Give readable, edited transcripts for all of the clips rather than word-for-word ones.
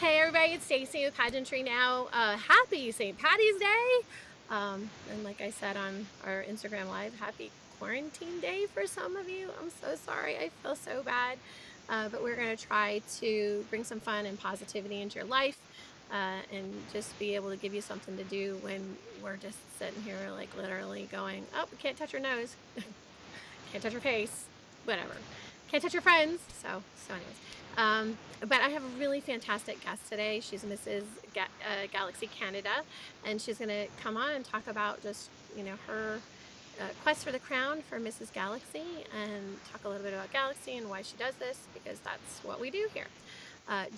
Hey everybody, it's Stacy with Pageantry Now. Happy St. Patty's Day! And like I said on our Instagram Live, happy quarantine day for some of you. I'm so sorry, I feel so bad. But we're going to try to bring some fun and positivity into your life and just be able to give you something to do when we're just sitting here like literally going, oh, we can't touch your nose, can't touch your face, whatever. Can't touch your friends. So anyways. But I have a really fantastic guest today. She's Mrs. Galaxy Canada, and she's going to come on and talk about just, her quest for the crown for Mrs. Galaxy, and talk a little bit about Galaxy and why she does this, because that's what we do here.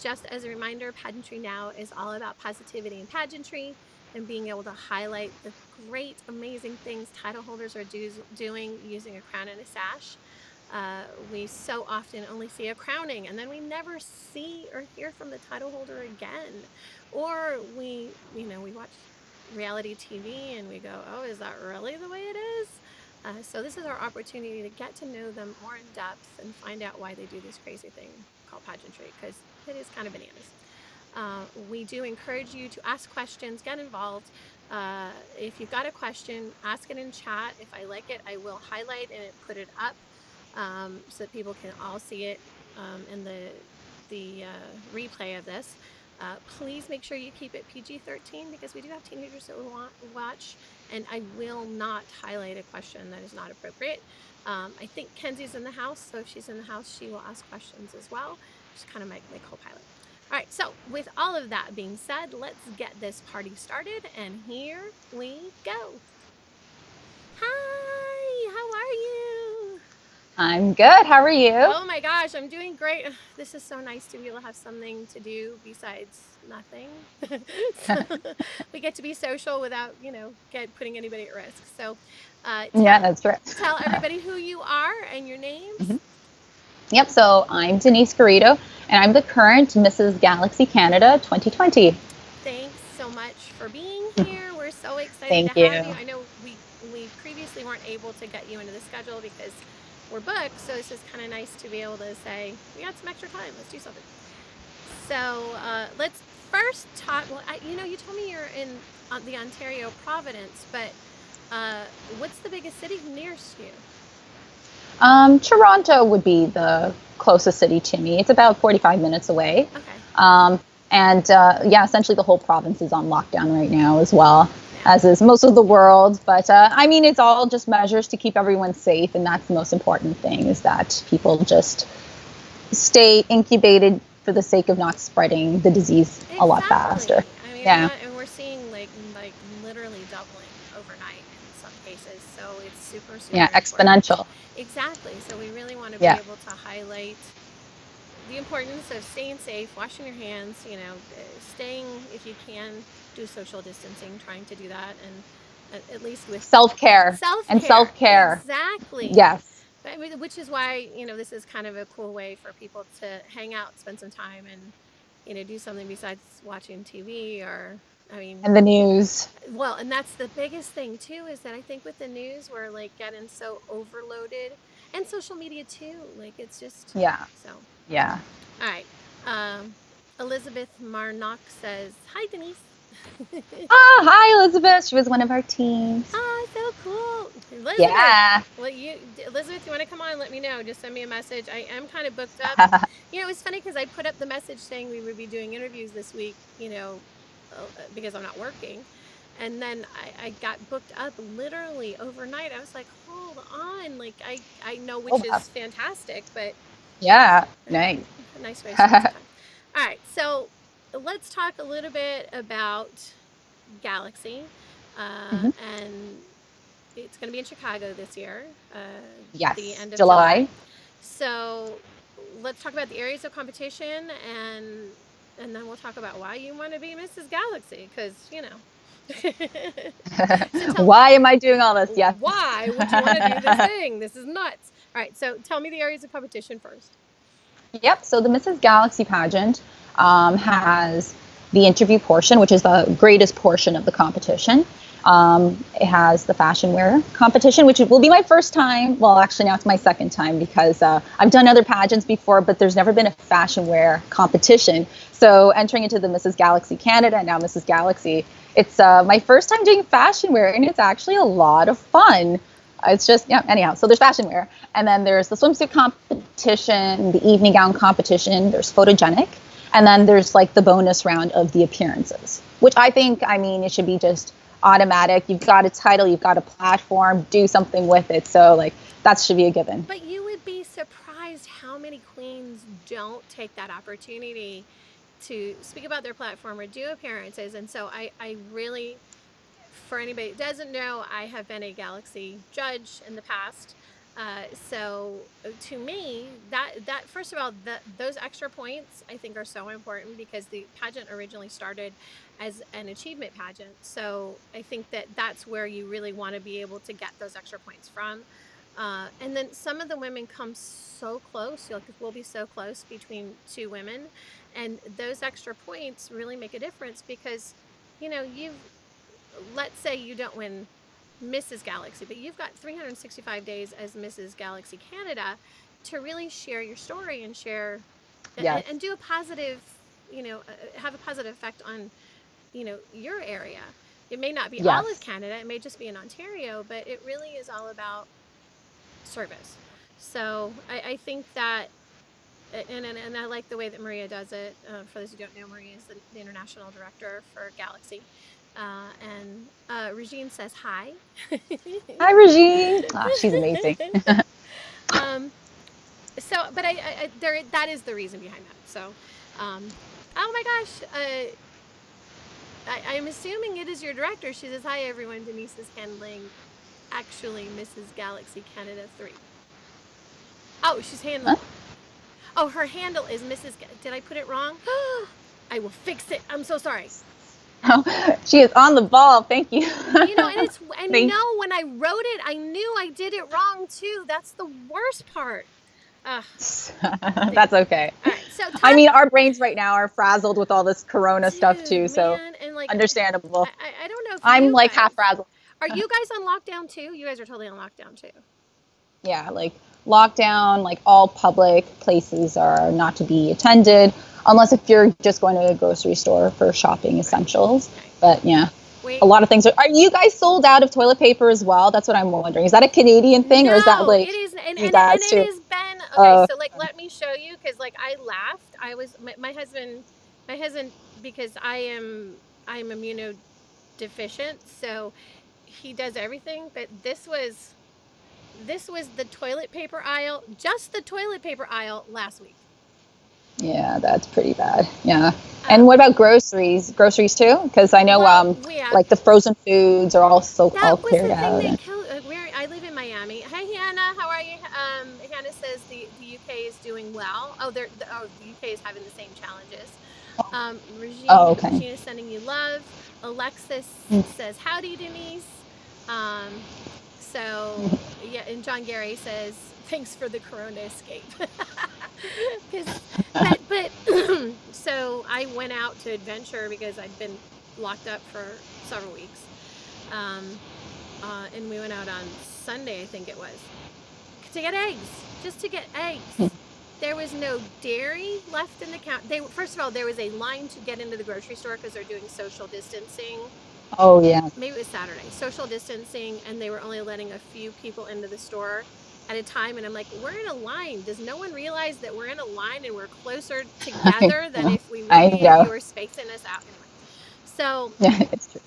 Just as a reminder, Pageantry Now is all about positivity and pageantry and being able to highlight the great, amazing things title holders are doing using a crown and a sash. We so often only see a crowning, and then we never see or hear from the title holder again. Or we watch reality TV and we go, oh, is that really the way it is? So this is our opportunity to get to know them more in depth and find out why they do this crazy thing called pageantry, because it is kind of bananas. We do encourage you to ask questions, get involved. If you've got a question, ask it in chat. If I like it, I will highlight and put it up so that people can all see it in the replay of this. Please make sure you keep it PG-13, because we do have teenagers that will watch, and I will not highlight a question that is not appropriate. I think Kenzie's in the house, so if she's in the house, she will ask questions as well. She's kind of my co-pilot. All right, so with all of that being said, let's get this party started, and here we go. Hi, how are you? I'm good. How are you? Oh my gosh, I'm doing great. This is so nice to be able to have something to do besides nothing. So we get to be social without, putting anybody at risk. So yeah, that's right. Tell everybody who you are and your names. Mm-hmm. Yep, so I'm Denise Garrido, and I'm the current Mrs. Galaxy Canada 2020. Thanks so much for being here. We're so excited to have you. I know we previously weren't able to get you into the schedule because we're booked, so it's just kind of nice to be able to say, we got some extra time, let's do something. So let's first talk, well, you told me you're in the Ontario Providence, but what's the biggest city nearest you? Toronto would be the closest city to me. It's about 45 minutes away. Okay. Essentially the whole province is on lockdown right now as well. As is most of the world. But it's all just measures to keep everyone safe. And that's the most important thing, is that people just stay incubated for the sake of not spreading the disease a lot faster. And we're seeing like literally doubling overnight in some cases. So it's super exponential. Exactly. So we really want to be able to highlight the importance of staying safe, washing your hands, staying, if you can, do social distancing, trying to do that, and at least with self-care. Exactly. Yes. Which is why, this is kind of a cool way for people to hang out, spend some time, and, do something besides watching TV and the news. Well, and that's the biggest thing too, is that I think with the news, we're like getting so overloaded, and social media too. Like it's just, so. Yeah. All right. Elizabeth Marnock says, hi, Denise. Hi, Elizabeth. She was one of our teams. Oh, so cool. Elizabeth. Yeah. Well, Elizabeth, you want to come on and let me know? Just send me a message. I am kind of booked up. It was funny because I put up the message saying we would be doing interviews this week, because I'm not working. And then I got booked up literally overnight. I was like, hold on. Like, I know, which is fantastic, but. Yeah, nice. Nice way to spend time. All right, so let's talk a little bit about Galaxy. And it's going to be in Chicago this year. Yes, the end of July. So let's talk about the areas of competition, and then we'll talk about why you want to be Mrs. Galaxy, because, So why am I doing all this? Yeah. Why would you want to do this thing? This is nuts. All right, so tell me the areas of competition first. Yep, so the Mrs. Galaxy pageant has the interview portion, which is the greatest portion of the competition. It has the fashion wear competition, which will be my first time. Well, actually, now it's my second time because I've done other pageants before, but there's never been a fashion wear competition. So entering into the Mrs. Galaxy Canada and now Mrs. Galaxy, it's my first time doing fashion wear, and it's actually a lot of fun. It's just, yeah, anyhow. So there's fashion wear. And then there's the swimsuit competition, the evening gown competition, there's photogenic. And then there's like the bonus round of the appearances, which I think, I mean, it should be just automatic. You've got a title, you've got a platform, do something with it. So like that should be a given. But you would be surprised how many queens don't take that opportunity to speak about their platform or do appearances. And so I really, for anybody that doesn't know, I have been a Galaxy judge in the past. So to me, that first of all, those extra points I think are so important because the pageant originally started as an achievement pageant. So I think that that's where you really want to be able to get those extra points from. And then some of the women come so close. We'll be so close between two women, and those extra points really make a difference because, let's say you don't win Mrs. Galaxy, but you've got 365 days as Mrs. Galaxy Canada to really share your story and share and do a positive, have a positive effect on, your area. It may not be all of Canada, it may just be in Ontario, but it really is all about service. So I think that, and I like the way that Maria does it. For those who don't know, Maria is the international director for Galaxy. And Regine says hi. Hi, Regine. Oh, she's amazing. But that is the reason behind that. So, oh my gosh, I'm assuming it is your director. She says hi, everyone. Denise is handling, actually, Mrs. Galaxy Canada 3. Oh, she's handling. Huh? Oh, her handle is Mrs. Did I put it wrong? I will fix it. I'm so sorry. Oh, she is on the ball. Thank you. And when I wrote it, I knew I did it wrong too. That's the worst part. That's okay. All right, so I mean, our brains right now are frazzled with all this Corona stuff too, so and understandable. I don't know if I'm like half frazzled. Are you guys on lockdown too? You guys are totally on lockdown too. Yeah, like lockdown, like all public places are not to be attended unless if you're just going to a grocery store for shopping essentials. Okay. But yeah, a lot of things are you guys sold out of toilet paper as well? That's what I'm wondering. Is that a Canadian thing or is that like it is, and it has been okay. So like, let me show you because like I laughed. I was my husband because I'm immunodeficient, so he does everything. But this was the toilet paper aisle, just the toilet paper aisle last week. Yeah, that's pretty bad. Yeah. And what about groceries? Groceries too? Because I know like the frozen foods are all cleared out. I live in Miami. Hi, Hannah. How are you? Hannah says the UK is doing well. The UK is having the same challenges. Regina is sending you love. Alexis says, howdy, Denise. So, yeah, and John Gary says, thanks for the Corona escape. But so I went out to adventure because I'd been locked up for several weeks. And we went out on Sunday, I think it was, to get eggs, just to get eggs. There was no dairy left in the counter. First of all, there was a line to get into the grocery store because they're doing social distancing. Oh, yeah. Maybe it was Saturday. Social distancing, and they were only letting a few people into the store at a time. And I'm like, we're in a line. Does no one realize that we're in a line and we're closer together than if we would be if you were spacing us out? Anyway. So, yeah, it's true.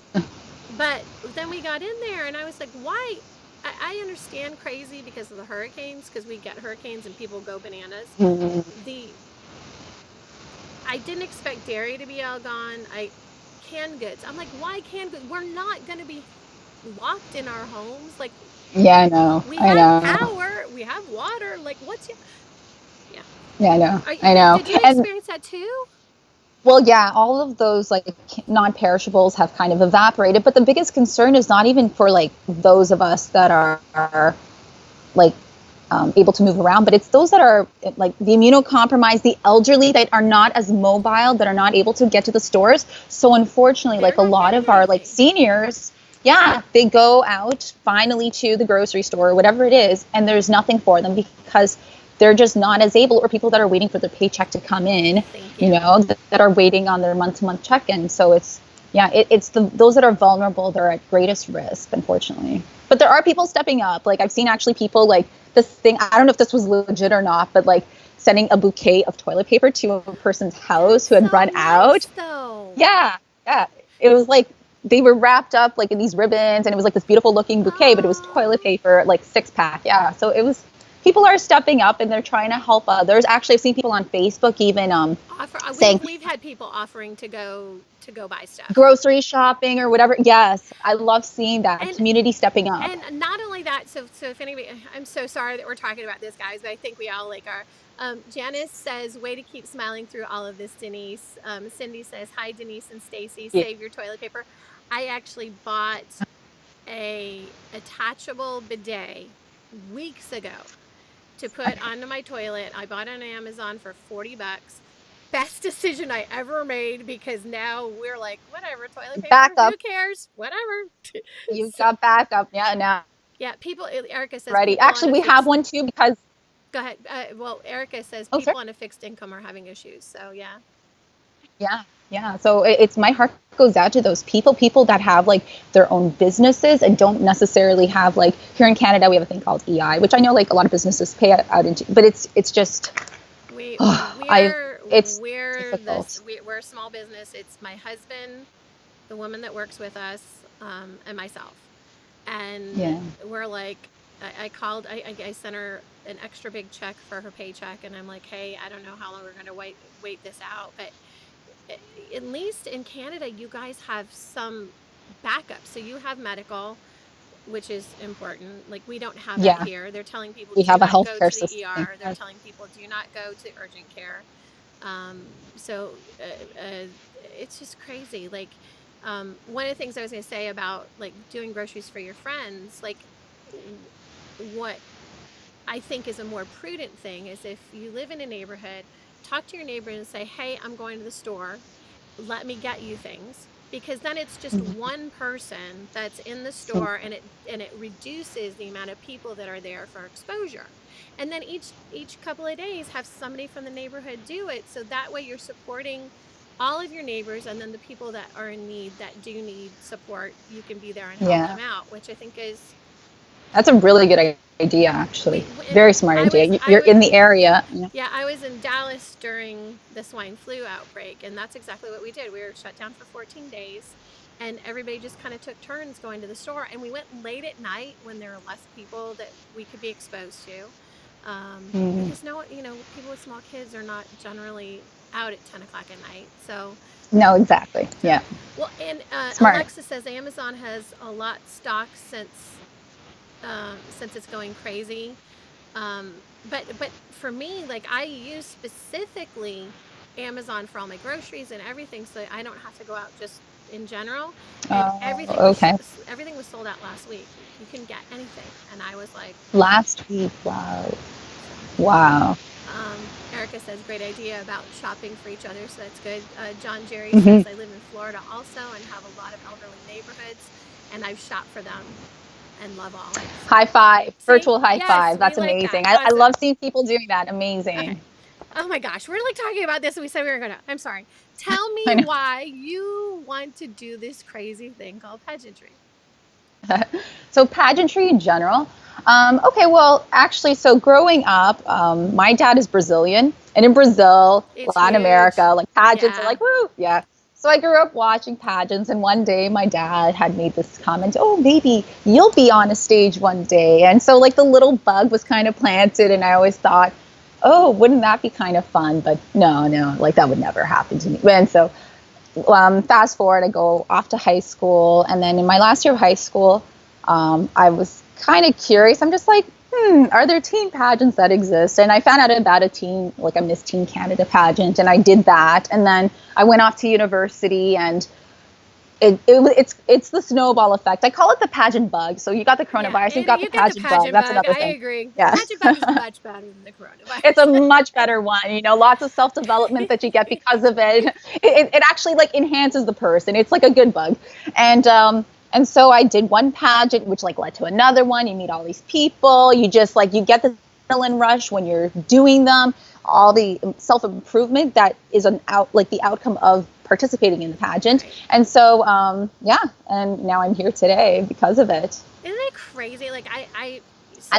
But then we got in there, and I was like, why? I understand crazy because of the hurricanes, because we get hurricanes and people go bananas. Mm-hmm. I didn't expect dairy to be all gone. Canned goods. I'm like, why canned goods? We're not going to be locked in our homes. Like, yeah, I know. We have power. We have water. Like, yeah. Yeah, I know. I know. Did you experience that too? Well, yeah, all of those like non-perishables have kind of evaporated. But the biggest concern is not even for like those of us that are like able to move around, but it's those that are like the immunocompromised, the elderly that are not as mobile, that are not able to get to the stores. So unfortunately, like a lot of our like seniors, Yeah, they go out finally to the grocery store or whatever it is, and there's nothing for them because they're just not as able, or people that are waiting for their paycheck to come in, Thank you you. know, that are waiting on their month-to-month check-in. So it's, yeah, it's those that are vulnerable, they're at greatest risk, unfortunately. But there are people stepping up. Like I've seen actually people like this thing, I don't know if this was legit or not, but like sending a bouquet of toilet paper to a person's house That's who had so run out. nice, though. Yeah, yeah. It was like they were wrapped up like in these ribbons, and it was like this beautiful looking bouquet, but it was toilet Oh, paper, like 6 pack. Yeah. So it was, people are stepping up and they're trying to help others. Actually, I've seen people on Facebook even offer. saying We've had people offering to go buy stuff, grocery shopping or whatever. Yes, I love seeing that and community stepping up. not only that. So if anybody, I'm so sorry that we're talking about this, guys, but I think we all like are. Janice says, "Way to keep smiling through all of this, Denise." Cindy says, "Hi, Denise and Stacy. Yeah. Save your toilet paper." I actually bought a attachable bidet weeks ago to put onto my toilet. I bought it on Amazon for $40. Best decision I ever made, because now we're like, whatever, toilet paper, who Backup. cares? Whatever. You've So, got backup. Yeah, now yeah, people, Erica says ready. people on Actually, a we have fixed, one too because, go ahead. Well, Erica says oh, sorry. people on a fixed income are having issues. So, yeah. Yeah, yeah. So it's, my heart goes out to those people that have like their own businesses and don't necessarily have, like, here in Canada we have a thing called EI, which I know like a lot of businesses pay out into, but it's just, We, oh, it's difficult. we're a small business. It's my husband, the woman that works with us, and myself. And Yeah. we're like, I called, I sent her an extra big check for her paycheck, and I'm like, hey, I don't know how long we're going to wait this out, but at least in Canada, you guys have some backup. So you have medical, which is important. Like, we don't have that Yeah, here. They're telling people, we do have a not go healthcare to the system. ER. They're telling people, do not go to urgent care. So it's just crazy. Like, one of the things I was going to say about like doing groceries for your friends, like, what I think is a more prudent thing is, if you live in a neighborhood, talk to your neighbor and say, hey, I'm going to the store, let me get you things, because then it's just Mhm. one person that's in the store, and it reduces the amount of people that are there for exposure. And then each couple of days have somebody from the neighborhood do it, so that way you're supporting all of your neighbors, and then the people that are in need, that do need support, you can be there and help Yeah, them out, which I think is, that's a really good idea, actually. and Very smart idea. I You're was in the area. Yeah. yeah, I was in Dallas during the swine flu outbreak, and that's exactly what we did. We were shut down for 14 days, and everybody just kind of took turns going to the store. And we went late at night when there were less people that we could be exposed to, Mm. because people with small kids are not generally out at 10 o'clock at night. No, exactly. So Yeah. well, and Smart. Alexa says Amazon has a lot stock since it's going crazy. But for me, like, I use specifically Amazon for all my groceries and everything, so I don't have to go out just in general. And Okay. everything was sold out last week. You couldn't get anything, and I was like, Last week. Wow. so. Wow. Erica says, great idea about shopping for each other, so that's good. John Jerry Hmm. says, I live in Florida also and have a lot of elderly neighborhoods, and I've shopped for them and love all. High five. See? Virtual high Yes, five. we That's like that. amazing. I Awesome. love seeing people doing that. Okay. Amazing. Oh my gosh, we're like talking about this and we said we were gonna. I'm sorry. Tell me I know. why you want to do this crazy thing called pageantry. So pageantry in general. Okay, well, actually, so growing up, my dad is Brazilian, and in Brazil, It's Latin huge. America, like pageants are Yeah. like woo, yeah. So I grew up watching pageants, and one day my dad had made this comment, "Oh, maybe you'll be on a stage one day." And so like the little bug was kind of planted, and I always thought, "Oh, wouldn't that be kind of fun?" But no, no, like that would never happen to me. And so fast forward, I go off to high school, and then in my last year of high school, I was kind of curious. I'm just like, are there teen pageants that exist? And I found out about like a Miss Teen Canada pageant, and I did that. And then I went off to university, and it's the snowball effect. I call it the pageant bug. So you got the Yeah. coronavirus, you've And got the you get the pageant bug. pageant That's bug. another I thing. agree. The Yeah. pageant bug is much better than the It's a coronavirus. much better one, lots of self-development that you get because of it. It actually like enhances the person. It's like a good bug. And And so I did one pageant, which like led to another one. You meet all these people. You just like, you get the adrenaline rush when you're doing them, all the self-improvement that is like the outcome of participating in the pageant. Right. And so, yeah, and now I'm here today because of it. Isn't it crazy? Like I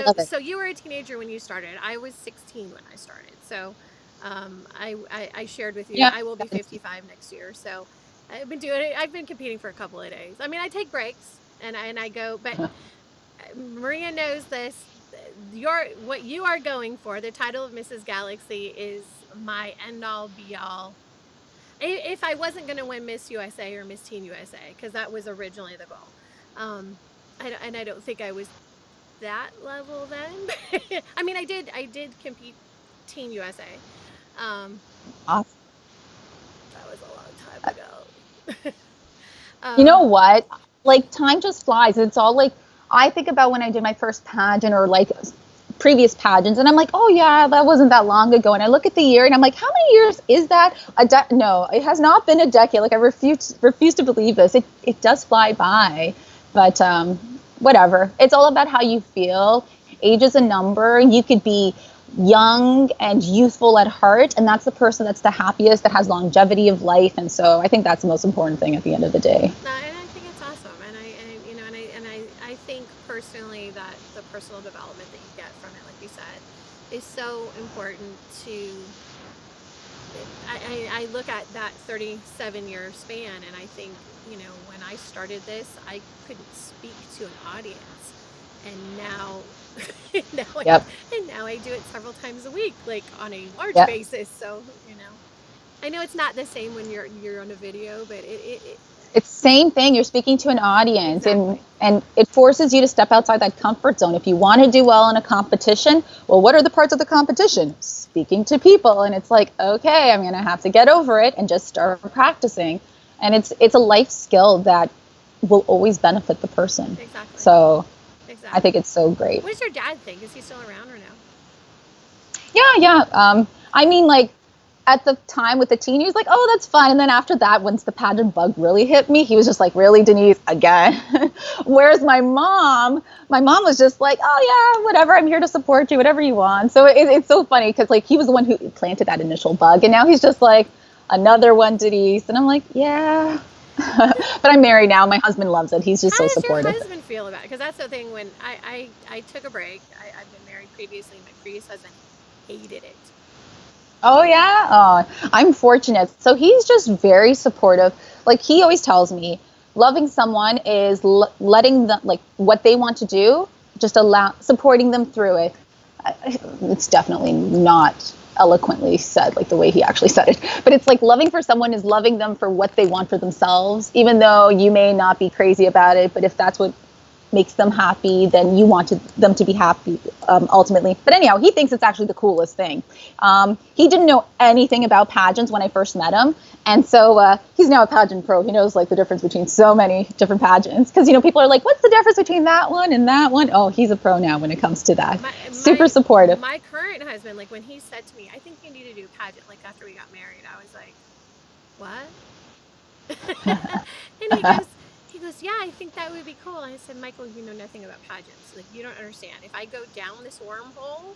love it. so you were a teenager when you started. I was 16 when I started. So I shared with you, Yeah. I will be 55 next year. So I've been doing it. I've been competing for a couple of days. I mean, I take breaks and I go, but Maria knows this. What you are going for, the title of Mrs. Galaxy, is my end all be all. If I wasn't going to win Miss USA or Miss Teen USA, because that was originally the goal. And I don't think I was that level then. I mean, I did compete Teen USA. Awesome. That was a long time ago. You know what? Like time just flies. It's all like, I think about when I did my first pageant or like previous pageants, and I'm like, oh yeah, that wasn't that long ago. And I look at the year and I'm like, how many years is that? No, it has not been a decade. Like I refuse to believe this. It does fly by, but whatever. It's all about how you feel. Age is a number. You could be young and youthful at heart, and that's the person that's the happiest, that has longevity of life. And so I think that's the most important thing at the end of the day. No, and I think it's awesome, and I think personally that the personal development that you get from it, like you said, is so important to. I look at that 37-year span, and I think, when I started this, I couldn't speak to an audience, and now. Yep. Now I do it several times a week, like on a large Yep. basis. So I know it's not the same when you're on a video, but It's the same thing. You're speaking to an audience, exactly. and it forces you to step outside that comfort zone. If you want to do well in a competition, well, what are the parts of the competition? Speaking to people. And it's like, okay, I'm going to have to get over it and just start practicing. And it's a life skill that will always benefit the person. Exactly. So exactly. I think it's so great. What does your dad think? Is he still around or no? Yeah. I mean, like, at the time with the teen, he was like, oh, that's fine. And then after that, once the pageant bug really hit me, he was just like, really, Denise, again? Whereas my mom was just like, oh, yeah, whatever. I'm here to support you, whatever you want. So it's so funny because, like, he was the one who planted that initial bug. And now he's just like, another one, Denise. And I'm like, yeah. But I'm married now. My husband loves it. He's just so supportive. How does your husband feel about it? Because that's the thing. When I took a break, I've been married previously. My previous husband hated it. Oh, yeah. Oh, I'm fortunate. So he's just very supportive. Like he always tells me, loving someone is letting them, like what they want to do, just supporting them through it. It's definitely not eloquently said like the way he actually said it, but it's like loving for someone is loving them for what they want for themselves, even though you may not be crazy about it. But if that's what makes them happy, then you want them to be happy ultimately. But anyhow, he thinks it's actually the coolest thing. He didn't know anything about pageants when I first met him. And so he's now a pageant pro. He knows like the difference between so many different pageants. Because, people are like, what's the difference between that one and that one? Oh, he's a pro now when it comes to that. Super supportive. My current husband, like when he said to me, I think you need to do a pageant, like after we got married, I was like, what? And he goes, yeah, I think that would be cool. And I said, Michael, you know nothing about pageants. Like, you don't understand. If I go down this wormhole,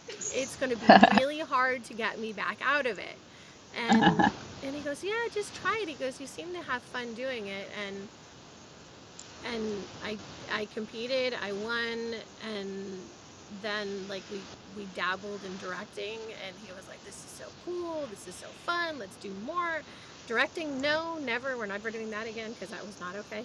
it's going to be really hard to get me back out of it. And he goes, yeah, just try it. He goes, you seem to have fun doing it. And I competed, I won, and then like we dabbled in directing, and he was like, this is so cool, this is so fun, let's do more. Directing, no, never. We're never doing that again because that was not okay.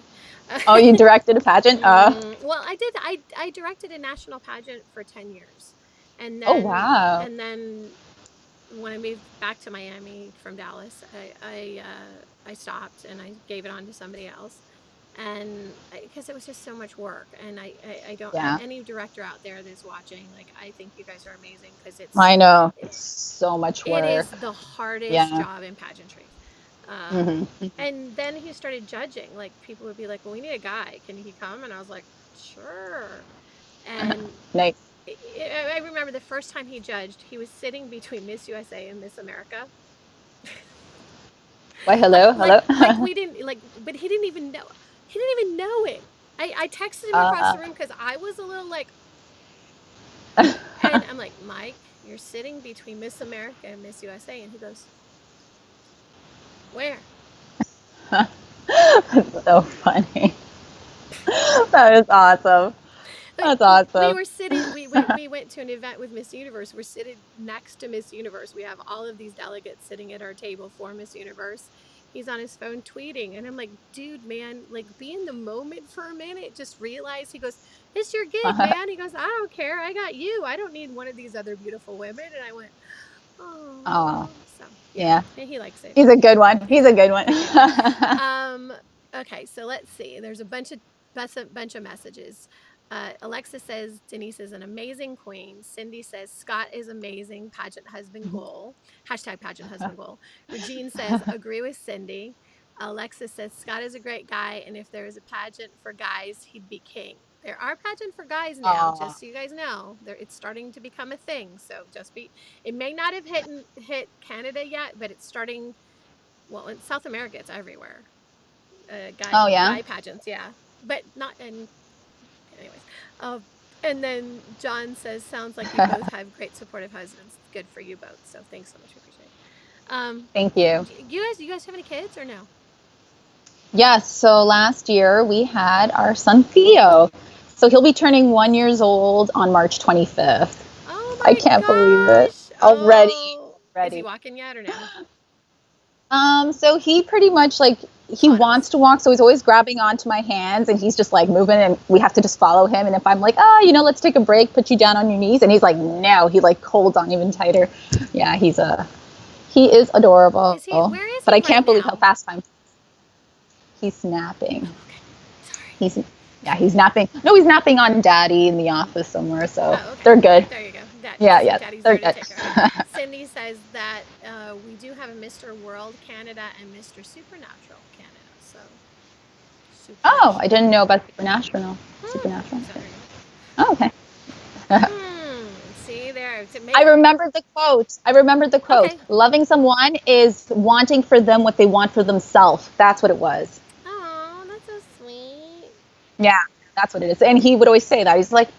Oh, you directed a pageant? Well, I did. I directed a national pageant for 10 years. And then, oh, wow. And then when I moved back to Miami from Dallas, I stopped and I gave it on to somebody else. And because it was just so much work, and I don't, any director out there that's watching, like, I think you guys are amazing because I know it's so much work. It is the hardest job in pageantry. And then he started judging. Like people would be like, well, we need a guy, can he come? And I was like, sure. And nice. I remember the first time he judged, he was sitting between Miss USA and Miss America. Why, hello. Like we didn't, like, but he didn't even know. He didn't even know it. I texted him across the room because I was a little like, and I'm like, Mike, you're sitting between Miss America and Miss USA. And he goes, where? That's so funny. That is awesome. That's awesome. We were sitting, we went to an event with Miss Universe. We're sitting next to Miss Universe. We have all of these delegates sitting at our table for Miss Universe. He's on his phone tweeting, and I'm like, dude, man, like, be in the moment for a minute. Just realize. He goes, it's your gig, man. He goes, I don't care. I got you. I don't need one of these other beautiful women. And I went, oh. So yeah. He likes it. He's a good one. He's a good one. Okay, so let's see. There's a bunch of messages. Alexa says Denise is an amazing queen. Cindy says Scott is amazing. Pageant husband goal. Hashtag pageant husband goal. Regine says agree with Cindy. Alexa says Scott is a great guy, and if there was a pageant for guys, he'd be king. There are pageant for guys now, just so you guys know. It's starting to become a thing. So it may not have hit Canada yet, but it's starting. Well, in South America, it's everywhere. Guy pageants, yeah, but not in. Anyways, and then John says, sounds like you both have great supportive husbands. Good for you both. So thanks so much. I appreciate it. Thank you. You guys have any kids or no? Yes. So last year we had our son Theo. So he'll be turning 1 year old on March 25th. Oh my I can't believe it. Already. Is he walking yet or no? So he pretty much he wants to walk, so he's always grabbing onto my hands, and he's just like moving, and we have to just follow him. And if I'm like, let's take a break, put you down on your knees, and he's like, no, he holds on even tighter. Yeah, he is adorable. Where is he but I can't believe now? how fast time. He's napping. Okay. Sorry. He's napping. No, he's napping on Daddy in the office somewhere. So they're good. There you go. Daddy's they're good. Cindy says that we do have a Mr. World Canada and Mr. Supernatural Canada. So. I didn't know about Supernatural. Supernatural. Oh, okay. See there. I remembered the quote. Okay. Loving someone is wanting for them what they want for themselves. That's what it was. Oh, that's so sweet. Yeah, that's what it is. And he would always say that. He's like,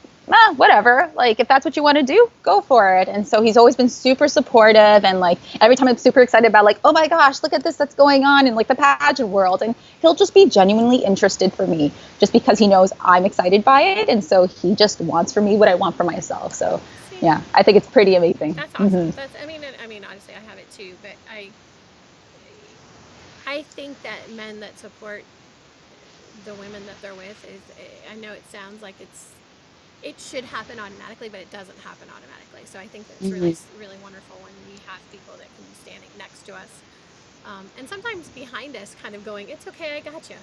whatever. If that's what you want to do, go for it. And so he's always been super supportive. And every time I'm super excited about oh my gosh, look at this that's going on in the pageant world. And he'll just be genuinely interested for me just because he knows I'm excited by it. And so he just wants for me what I want for myself. So yeah, I think it's pretty amazing. That's awesome. Mm-hmm. I mean, honestly, I have it too, but I think that men that support the women that they're with I know it sounds like it should happen automatically, but it doesn't happen automatically. So I think that's really, really wonderful when we have people that can be standing next to us, and sometimes behind us, kind of going, "It's okay, I got you."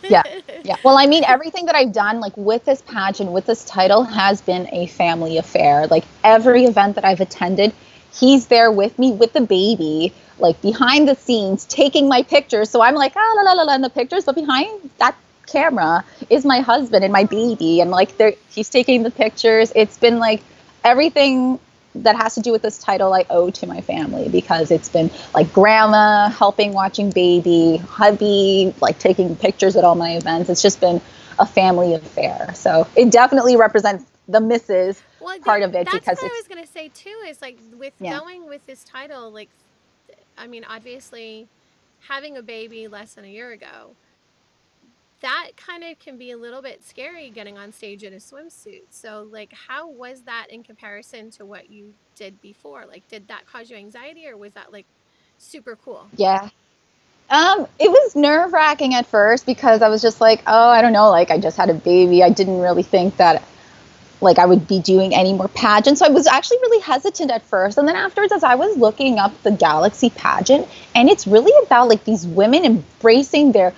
Yeah. Well, I mean, everything that I've done, with this pageant, with this title, has been a family affair. Every event that I've attended, he's there with me with the baby, behind the scenes, taking my pictures. So I'm in the pictures, but behind that camera is my husband and my baby, and he's taking the pictures. It's been everything that has to do with this title I owe to my family, because it's been grandma helping watching baby, hubby taking pictures at all my events. It's just been a family affair. So it definitely represents the misses part of it, because that's what I was going to say too, is going with this title, I mean, obviously having a baby less than a year ago, that kind of can be a little bit scary getting on stage in a swimsuit. So how was that in comparison to what you did before? Did that cause you anxiety, or was that super cool? Yeah. It was nerve-wracking at first, because I was just I don't know, I just had a baby. I didn't really think that I would be doing any more pageants. So I was actually really hesitant at first. And then afterwards, as I was looking up the Galaxy pageant, and it's really about these women embracing their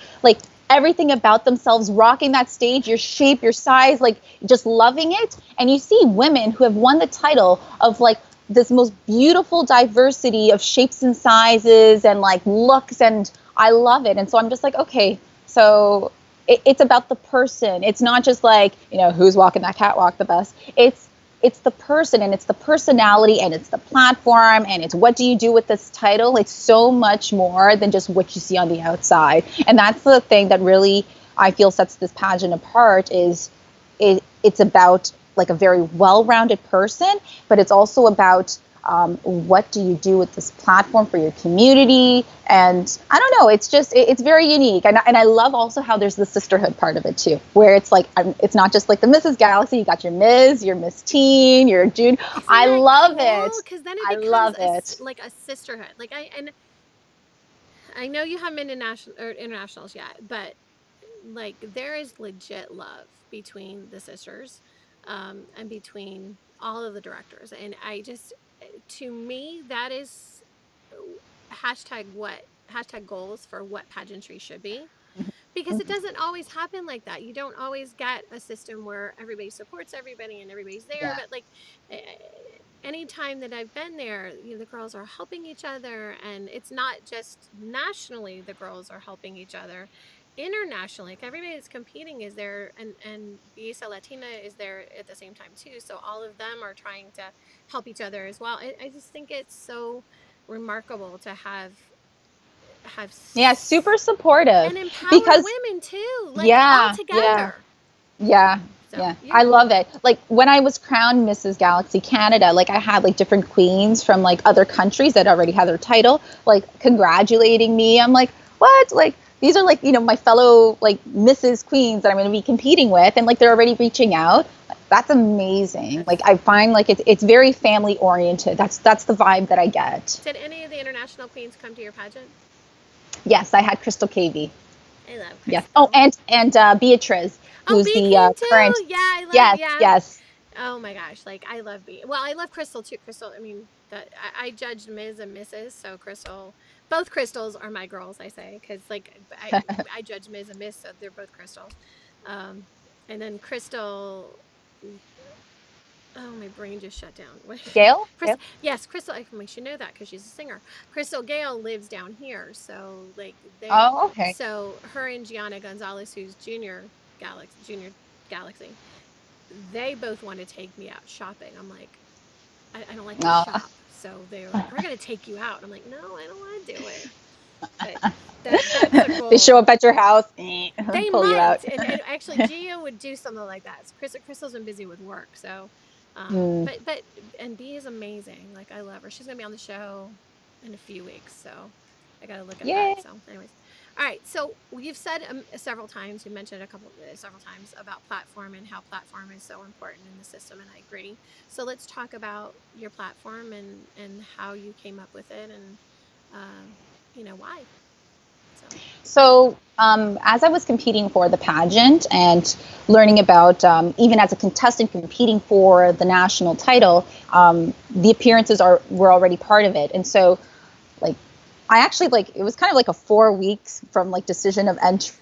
everything about themselves, rocking that stage, your shape, your size, just loving it. And you see women who have won the title of this most beautiful diversity of shapes and sizes and looks, and I love it. And so I'm just okay, so it's about the person. It's not just who's walking that catwalk the best. It's the person, and it's the personality, and it's the platform, and it's what do you do with this title. It's so much more than just what you see on the outside. And that's the thing that really I feel sets this pageant apart is it's about like a very well-rounded person, but it's also about what do you do with this platform for your community? And I don't know, it's just, it's very unique. And I love also how there's the sisterhood part of it too, where it's like, it's not just like the Mrs. Galaxy, you got your Ms., your Miss Teen, your June. Isn't I that love cool? it. Because then it I becomes love it. like a sisterhood. Like I know you haven't been in national or internationals yet, but like there is legit love between the sisters, and between all of the directors. And I just, to me, that is hashtag goals for what pageantry should be, because it doesn't always happen like that. You don't always get a system where everybody supports everybody and everybody's there. Yeah. But like, eh, anytime that I've been there, the girls are helping each other, and it's not just nationally the girls are helping each other. Internationally, like everybody that's competing is there, and Biesa Latina is there at the same time too. So all of them are trying to help each other as well. I just think it's so remarkable to have Yeah, super supportive and empower because women too, like all yeah, yeah. together. Yeah, So yeah. I yeah. love it. Like when I was crowned Mrs. Galaxy Canada, like I had like different queens from like other countries that already had their title, like congratulating me. I'm like, what? Like these are like, my fellow like Mrs. Queens that I'm going to be competing with, and like they're already reaching out. That's amazing. Like I find like it's very family oriented. That's the vibe that I get. Did any of the international queens come to your pageant? Yes, I had Crystal Cavey. I love Yes. Oh, Crystal. and Beatrice, Oh, who's B the came current. too. Yeah, I love. Yes, Yeah. yes. Oh my gosh, like I love B. Well, I love Crystal too. Crystal. I mean, that I judged Ms. and Mrs. So Crystal, both Crystals are my girls. I say because like I judge Ms. and Miss, so they're both Crystals. Um, and then Crystal. Oh, my brain just shut down. Gail? Chris, Gail? yes, Crystal. I should know that because she's a singer. Crystal Gale lives down here, so like they, Oh, okay. so her and Gianna Gonzalez, who's Junior Galaxy, they both want to take me out shopping. I'm like, I don't like to Oh, shop, so they're like, we're gonna take you out. I'm like, no, I don't want to do it. But that's a they show goal. up at your house, They pull you might, out. and actually, Gia would do something like that. Crystal's been busy with work, so, Mm, but and B is amazing. Like I love her. She's gonna be on the show in a few weeks, so I gotta look at yay. that. So, anyways, all right. So you've said several times, you mentioned several times about platform and how platform is so important in the system, and I agree. So let's talk about your platform and how you came up with it, and why. So. As I was competing for the pageant and learning about, even as a contestant competing for the national title, the appearances were already part of it. And so, like, I actually it was kind of like a 4 weeks from like decision of entry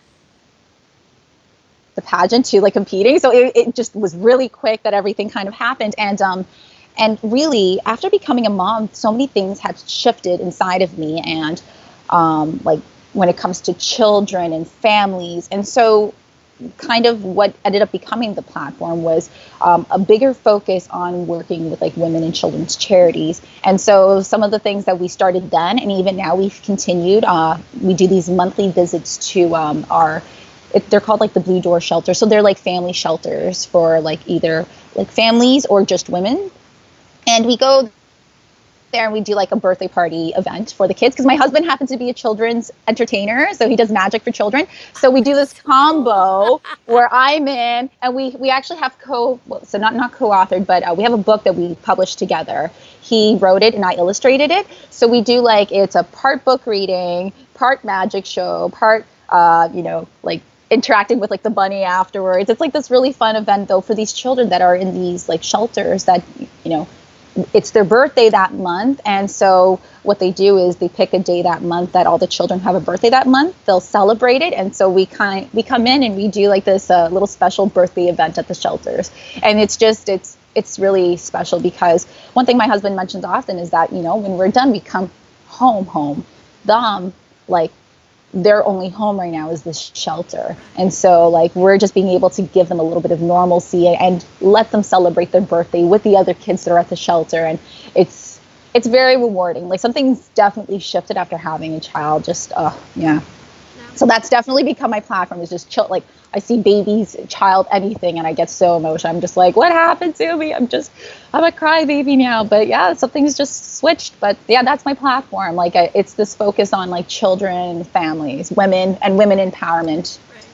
the pageant to like competing. So it just was really quick that everything kind of happened. And really after becoming a mom, so many things had shifted inside of me, and like when it comes to children and families. And so kind of what ended up becoming the platform was a bigger focus on working with like women and children's charities. And so some of the things that we started then, and even now we've continued, we do these monthly visits to they're called like the Blue Door Shelter. So they're like family shelters for like either like families or just women. And we go there and we do like a birthday party event for the kids, because my husband happens to be a children's entertainer, so he does magic for children. So we do this So combo cool. where I'm in, and we actually have not co-authored, but we have a book that we published together. He wrote it and I illustrated it. So we do like, it's a part book reading, part magic show, part like interacting with like the bunny afterwards. It's like this really fun event though for these children that are in these like shelters that it's their birthday that month. And so what they do is they pick a day that month that all the children have a birthday that month. They'll celebrate it. And so we come in and we do like this little special birthday event at the shelters. And it's really special, because one thing my husband mentions often is that, when we're done, we come home. Like their only home right now is this shelter. And so like we're just being able to give them a little bit of normalcy and let them celebrate their birthday with the other kids that are at the shelter. And it's very rewarding. Like something's definitely shifted after having a child. Just yeah. No, So that's definitely become my platform, is just chill. Like, I see babies, child, anything, and I get so emotional. I'm just like, what happened to me? I'm a crybaby now. But yeah, something's just switched. But yeah, that's my platform. Like, it's this focus on like children, families, women, and women empowerment. Right.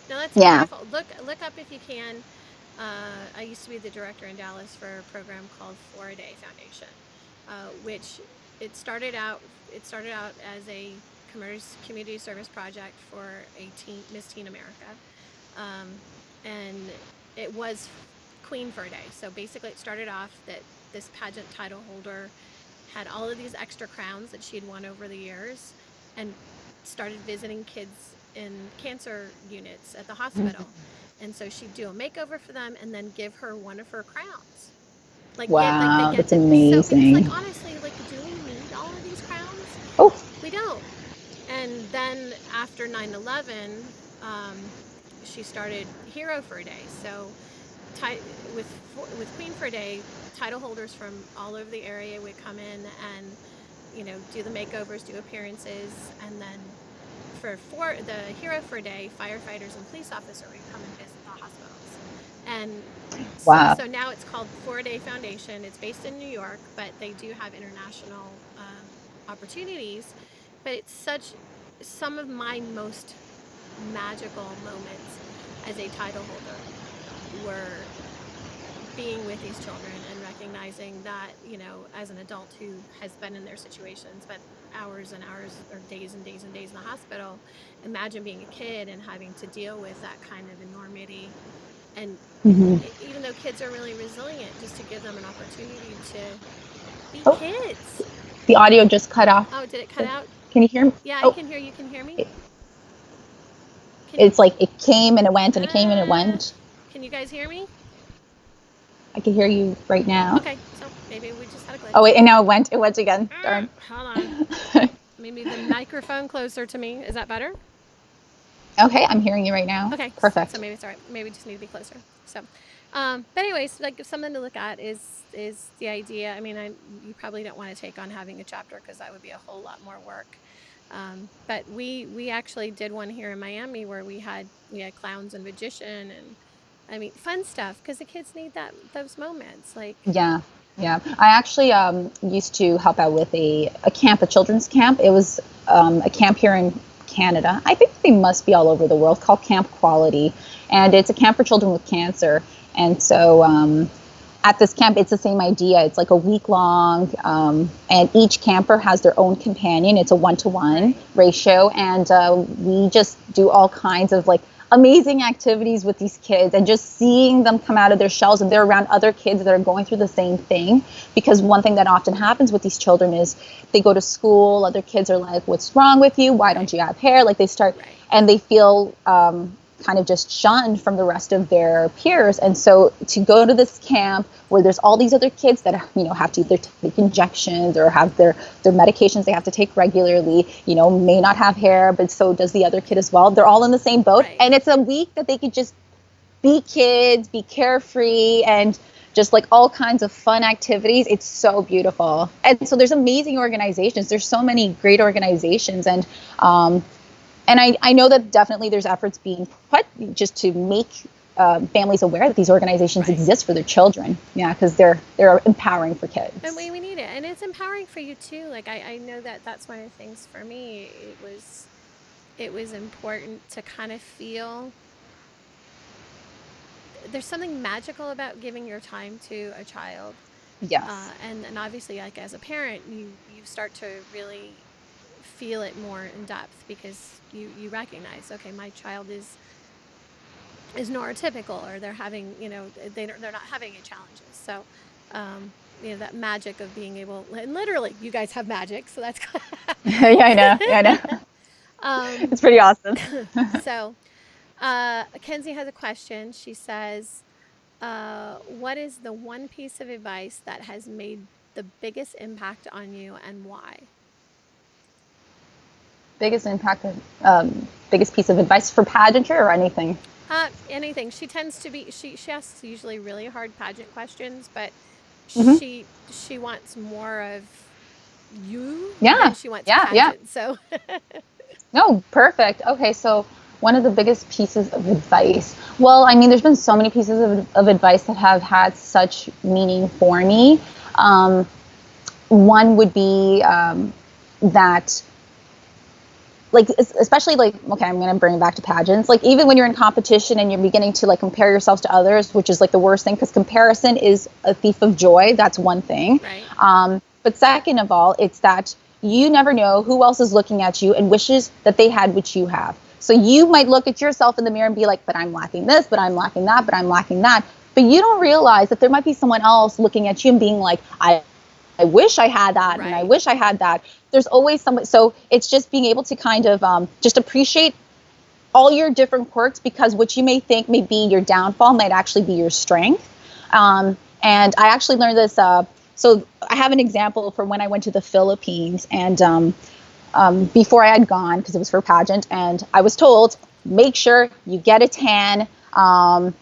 No, that's Yeah. beautiful. Look up if you can. I used to be the director in Dallas for a program called 4-A Foundation, which it started out as a community service project for Miss Teen America, and it was Queen for a Day. So basically, it started off that this pageant title holder had all of these extra crowns that she had won over the years, and started visiting kids in cancer units at the hospital. And so she'd do a makeover for them and then give her one of her crowns. They Wow, get that's to, so because amazing. honestly, do we need all of these crowns? Oh, We don't. And then after 9/11, she started Hero for a Day. So with Queen for a Day, title holders from all over the area would come in and do the makeovers, do appearances, and then for the Hero for a Day, firefighters and police officers would come and visit the hospitals. And wow. so now it's called 4-A Foundation. It's based in New York, but they do have international opportunities. But it's some of my most magical moments as a title holder were being with these children and recognizing that, as an adult who has been in their situations, but hours and hours or days and days and days in the hospital, imagine being a kid and having to deal with that kind of enormity. And even though kids are really resilient, just to give them an opportunity to be kids. The audio just cut off. Oh, did it cut out? Can you hear me? Yeah, I can hear you. Can you hear me? It's like it came and it went and it came and it went. Can you guys hear me? I can hear you right now. Okay, so maybe we just had a glitch. Oh wait, and now it went again. Darn. Hold on. Maybe the microphone closer to me. Is that better? Okay, I'm hearing you right now. Okay, perfect. So maybe it's all right. Maybe we just need to be closer. So, but anyways, like something to look at is the idea. I mean, you probably don't want to take on having a chapter because that would be a whole lot more work. But we actually did one here in Miami where we had clowns and magician and, I mean, fun stuff, because the kids need those moments. Like, yeah. I actually used to help out with a camp, a children's camp. It was a camp here in Canada. I think they must be all over the world, called Camp Quality, and it's a camp for children with cancer. And so at this camp, it's the same idea. It's like a week long, and each camper has their own companion. It's a 1-to-1 ratio, and we just do all kinds of like amazing activities with these kids, and just seeing them come out of their shells and they're around other kids that are going through the same thing. Because one thing that often happens with these children is they go to school, other kids are like, what's wrong with you? Why don't you have hair? Like they start, and they feel kind of just shunned from the rest of their peers. And so to go to this camp where there's all these other kids that have to either take injections or have their medications they have to take regularly, may not have hair, but so does the other kid as well. They're all in the same boat. And it's a week that they could just be kids, be carefree, and just like all kinds of fun activities. It's so beautiful. And so there's amazing organizations. There's so many great organizations. And I know that definitely there's efforts being put just to make families aware that these organizations exist for their children. Yeah, because they're empowering for kids. And we need it. And it's empowering for you too. Like I know that's one of the things for me. It was important to kind of feel there's something magical about giving your time to a child. Yes. And obviously, like as a parent, you start to really feel it more in depth, because you recognize, okay, my child is neurotypical, or they're having, they're not having any challenges. So, that magic of being able, and literally, you guys have magic, so that's Yeah, I know. It's pretty awesome. So, Kenzie has a question. She says, what is the one piece of advice that has made the biggest impact on you, and why? Biggest impact, biggest piece of advice for pageantry or anything? Anything. She tends to be, she asks usually really hard pageant questions, but she wants more of you than she wants pageant. So No, perfect. Okay, so one of the biggest pieces of advice. Well, I mean, there's been so many pieces of advice that have had such meaning for me. Um, One would be that, like, especially like, okay, I'm going to bring it back to pageants. Like, even when you're in competition and you're beginning to like compare yourselves to others, which is like the worst thing because comparison is a thief of joy. That's one thing. Right. But second of all, it's that you never know who else is looking at you and wishes that they had what you have. So you might look at yourself in the mirror and be like, but I'm lacking this, but I'm lacking that, but I'm lacking that. But you don't realize that there might be someone else looking at you and being like, I wish I had that, and I Right. wish I had that. There's always someone. So it's just being able to kind of just appreciate all your different quirks, because what you may think may be your downfall might actually be your strength. And I actually learned this. So I have an example from when I went to the Philippines, and before I had gone, because it was for pageant, and I was told, make sure you get a tan,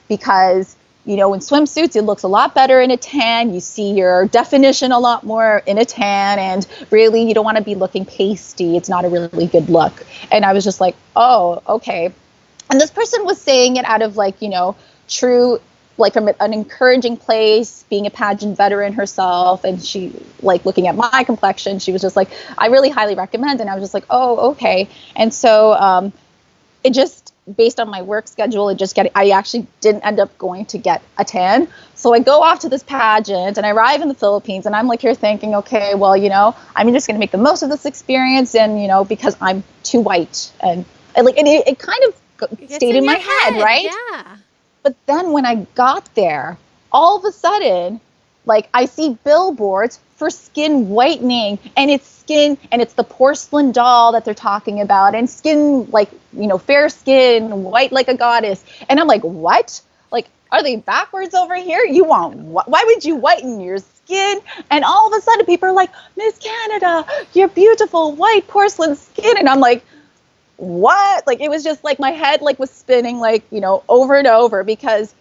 because you know, in swimsuits, it looks a lot better in a tan. You see your definition a lot more in a tan, and really, you don't want to be looking pasty. It's not a really good look. And I was just like, oh, okay. And this person was saying it out of like, you know, true, like from an encouraging place, being a pageant veteran herself. And she, like, looking at my complexion, she was just like, I really highly recommend. And I was just like, oh, okay. And so it just, based on my work schedule, I actually didn't end up going to get a tan. So I go off to this pageant and I arrive in the Philippines, and I'm like here thinking, okay, well, you know, I'm just going to make the most of this experience. And, you know, because I'm too white, and it kind of It gets stayed in my head, right? Yeah. But then when I got there, all of a sudden, like, I see billboards for skin whitening, and it's the porcelain doll that they're talking about, and skin, like, you know, fair skin, white like a goddess. And I'm like, what? Like, are they backwards over here? Why would you whiten your skin? And all of a sudden people are like, Miss Canada, your beautiful white porcelain skin. And I'm like, what? Like, it was just like my head like was spinning, like, you know, over and over, because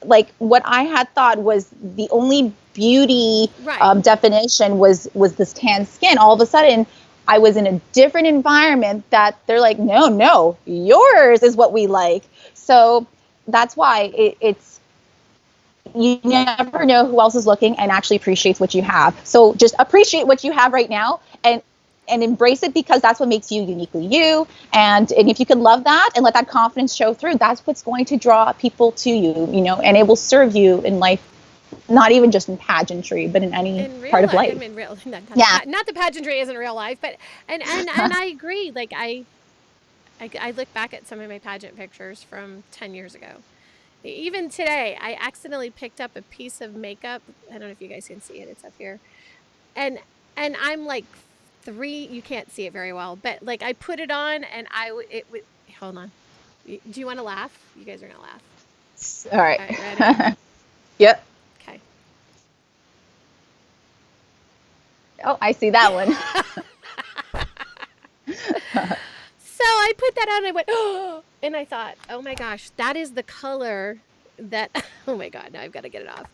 like what I had thought was the only beauty Right. definition was this tan skin. All of a sudden I was in a different environment that they're like, no, yours is what we like. So that's why it's, you never know who else is looking and actually appreciates what you have. So just appreciate what you have right now, and embrace it, because that's what makes you uniquely you. And if you can love that and let that confidence show through, that's what's going to draw people to you, you know, and it will serve you in life, not even just in pageantry, but in any In real part of life, I life. mean, Yeah. not the pageantry isn't real life, but and I agree. Like I look back at some of my pageant pictures from 10 years ago. Even today, I accidentally picked up a piece of makeup. I don't know if you guys can see it. It's up here, and I'm like three. You can't see it very well, but like I put it on, and it would. Hold on. Do you want to laugh? You guys are gonna laugh. All right. All right, ready? Yep. Okay. Oh, I see that one. So I put that on and I went, oh, and I thought, oh my gosh, that is the color that, oh my God, now I've got to get it off.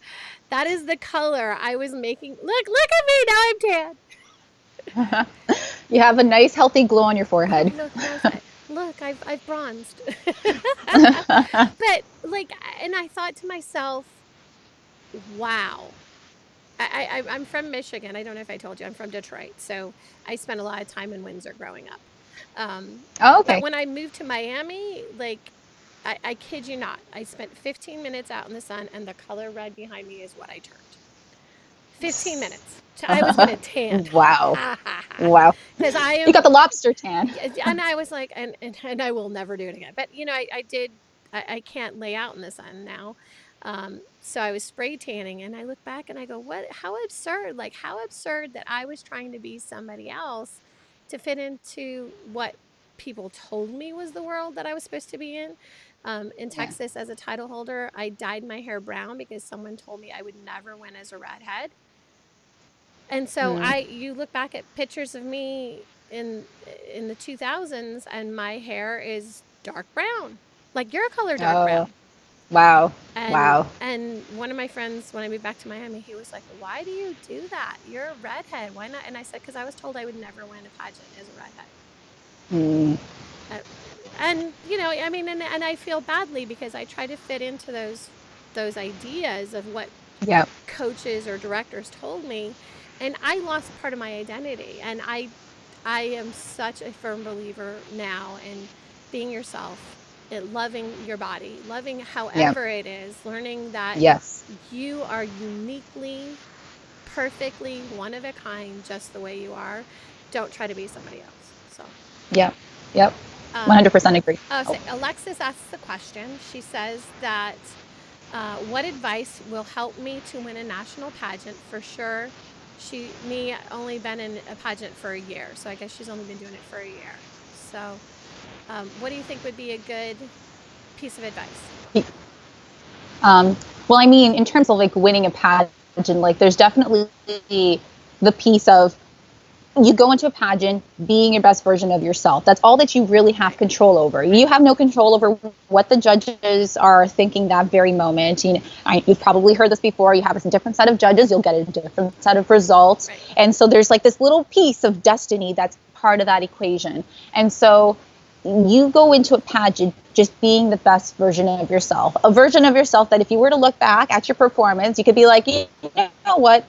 That is the color I was making. Look at me, now I'm tan. You have a nice healthy glow on your forehead. Look, I've bronzed. But like, and I thought to myself, wow. I'm from Michigan. I don't know if I told you, I'm from Detroit. So I spent a lot of time in Windsor growing up. Oh, But okay. when I moved to Miami, like, I kid you not, I spent 15 minutes out in the sun, and the color red behind me is what I turned. 15 minutes. I was going to tan. Wow. Wow. Because I You am, got the lobster tan. and I was like, and I will never do it again. But, you know, I can't lay out in the sun now. So I was spray tanning, and I look back and I go, how absurd, like how absurd that I was trying to be somebody else to fit into what people told me was the world that I was supposed to be in. In Yeah. Texas, as a title holder, I dyed my hair brown because someone told me I would never win as a redhead. And so Mm. you look back at pictures of me in the 2000s, and my hair is dark brown, like your color, dark Oh, brown. wow. And Wow. one of my friends, when I moved back to Miami, he was like, "Why do you do that? You're a redhead. Why not?" And I said, "Because I was told I would never win a pageant as a redhead." Mm. Uh, and you know, I mean, and I feel badly because I try to fit into those ideas of what Yeah. coaches or directors told me, and I lost part of my identity. And I am such a firm believer now in being yourself, in loving your body, loving Yeah. however it is, learning that Yes. you are uniquely, perfectly one of a kind, just the way you are. Don't try to be somebody else. So, Yep. Yep. um, 100% agree. so Oh. Alexis asks a question. She says that what advice will help me to win a national pageant? For sure, me only been in a pageant for a year, so I guess she's only been doing it for a year. So, what do you think would be a good piece of advice? Well, I mean, in terms of like winning a pageant, like there's definitely the piece of you go into a pageant being your best version of yourself. That's all that you really have Right. control over. You have no control over what the judges are thinking that very moment. You've probably heard this before. You have a different set of judges, you'll get a different set of results. Right. And so there's like this little piece of destiny that's part of that equation. And so you go into a pageant just being the best version of yourself, a version of yourself that if you were to look back at your performance, you could be like, you know what?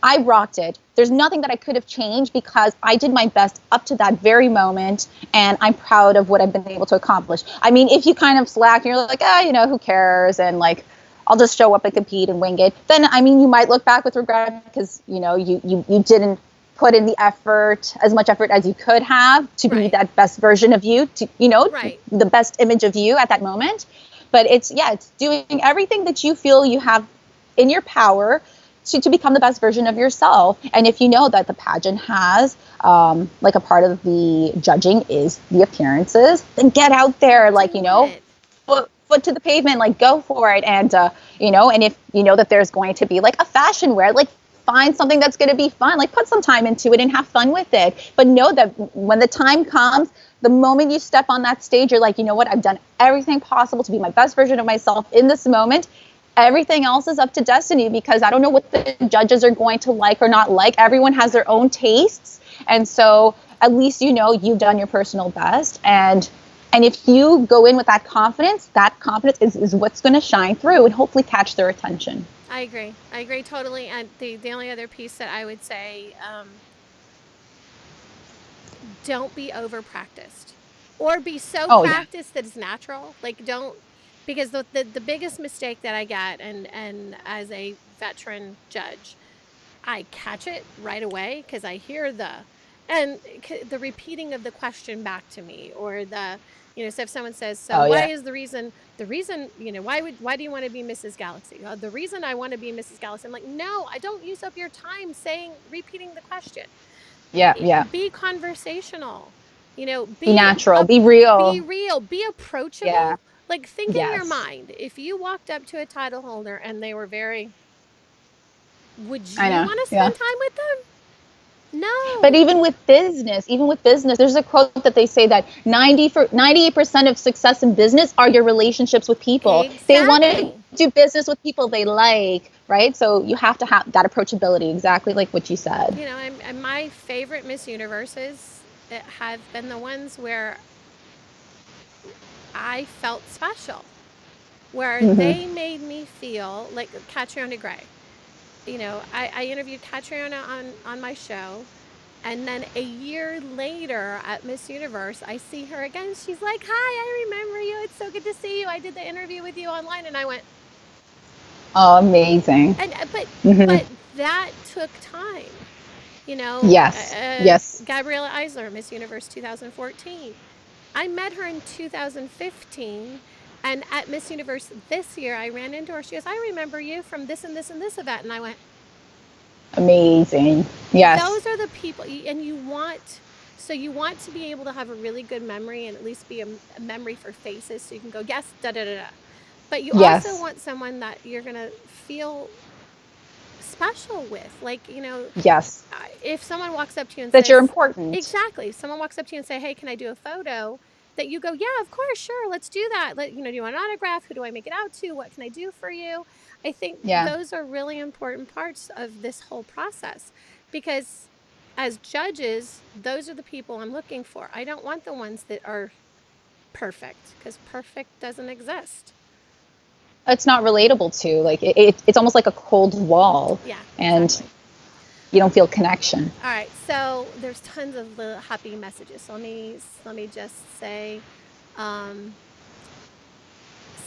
I rocked it. There's nothing that I could have changed because I did my best up to that very moment, and I'm proud of what I've been able to accomplish. I mean, if you kind of slack and you're like, who cares, and like, I'll just show up and compete and wing it, then I mean, you might look back with regret because you didn't put in the effort, as much effort as you could have to be Right. that best version of you, to Right. the best image of you at that moment. But it's doing everything that you feel you have in your power to become the best version of yourself. And if you know that the pageant has like a part of the judging is the appearances, then get out there, like, foot to the pavement, like go for it. And and if you know that there's going to be like a fashion wear, like find something that's going to be fun, like put some time into it and have fun with it. But know that when the time comes, the moment you step on that stage, you're like, you know what, I've done everything possible to be my best version of myself in this moment. Everything else is up to destiny, because I don't know what the judges are going to like or not like. Everyone has their own tastes. And so at least you've done your personal best. And if you go in with that confidence is what's going to shine through and hopefully catch their attention. I agree totally. And the only other piece that I would say, don't be over practiced, or be so Oh, yeah. practiced that it's natural. Like, don't, because the biggest mistake that I get, and as a veteran judge, I catch it right away because I hear the repeating of the question back to me, or so if someone says, so Oh, why yeah. is the reason, why do you want to be Mrs. Galaxy? The reason I want to be Mrs. Galaxy. I'm like, no, I don't use up your time repeating the question. Yeah. Yeah. Be conversational, Be natural. Be real. be real, be Yeah. approachable. Like, think in your Yes. mind, if you walked up to a title holder and they were would I you know. want to Yeah. spend time with them? But No. even with business, there's a quote that they say that 98% of success in business are your relationships with people. They want to Exactly. do business with people they like, right? So you have to have that approachability, exactly like what you said. And my favorite Miss Universes have been the ones where I felt special, where Mm-hmm. they made me feel like Catriona Gray. I interviewed Catriona on my show, and then a year later at Miss Universe, I see her again. She's like, "Hi, I remember you. It's so good to see you. I did the interview with you online," and I went, Oh, amazing. and Mm-hmm. but that took time. Yes. Yes. Gabriella Eisler, Miss Universe 2014. I met her in 2015, and at Miss Universe this year, I ran into her. She goes, "I remember you from this and this and this event," and I went, Amazing. Yes. those are the people. And you want to be able to have a really good memory, and at least be a memory for faces, so you can go, yes, da da da da. But you also Yes. want someone that you're going to feel special with. Like, Yes. if someone walks up to you and That you're says, important. exactly, if someone walks up to you and say, hey, can I do a photo? That you go, yeah, of course, sure, let's do that. Do you want an autograph? Who do I make it out to? What can I do for you? I think Yeah. those are really important parts of this whole process, because as judges, those are the people I'm looking for. I don't want the ones that are perfect, because perfect doesn't exist. It's not relatable to, like, it's almost like a cold wall, Yeah, and exactly. you don't feel connection. All right, so there's tons of little happy messages. So let me just say, um,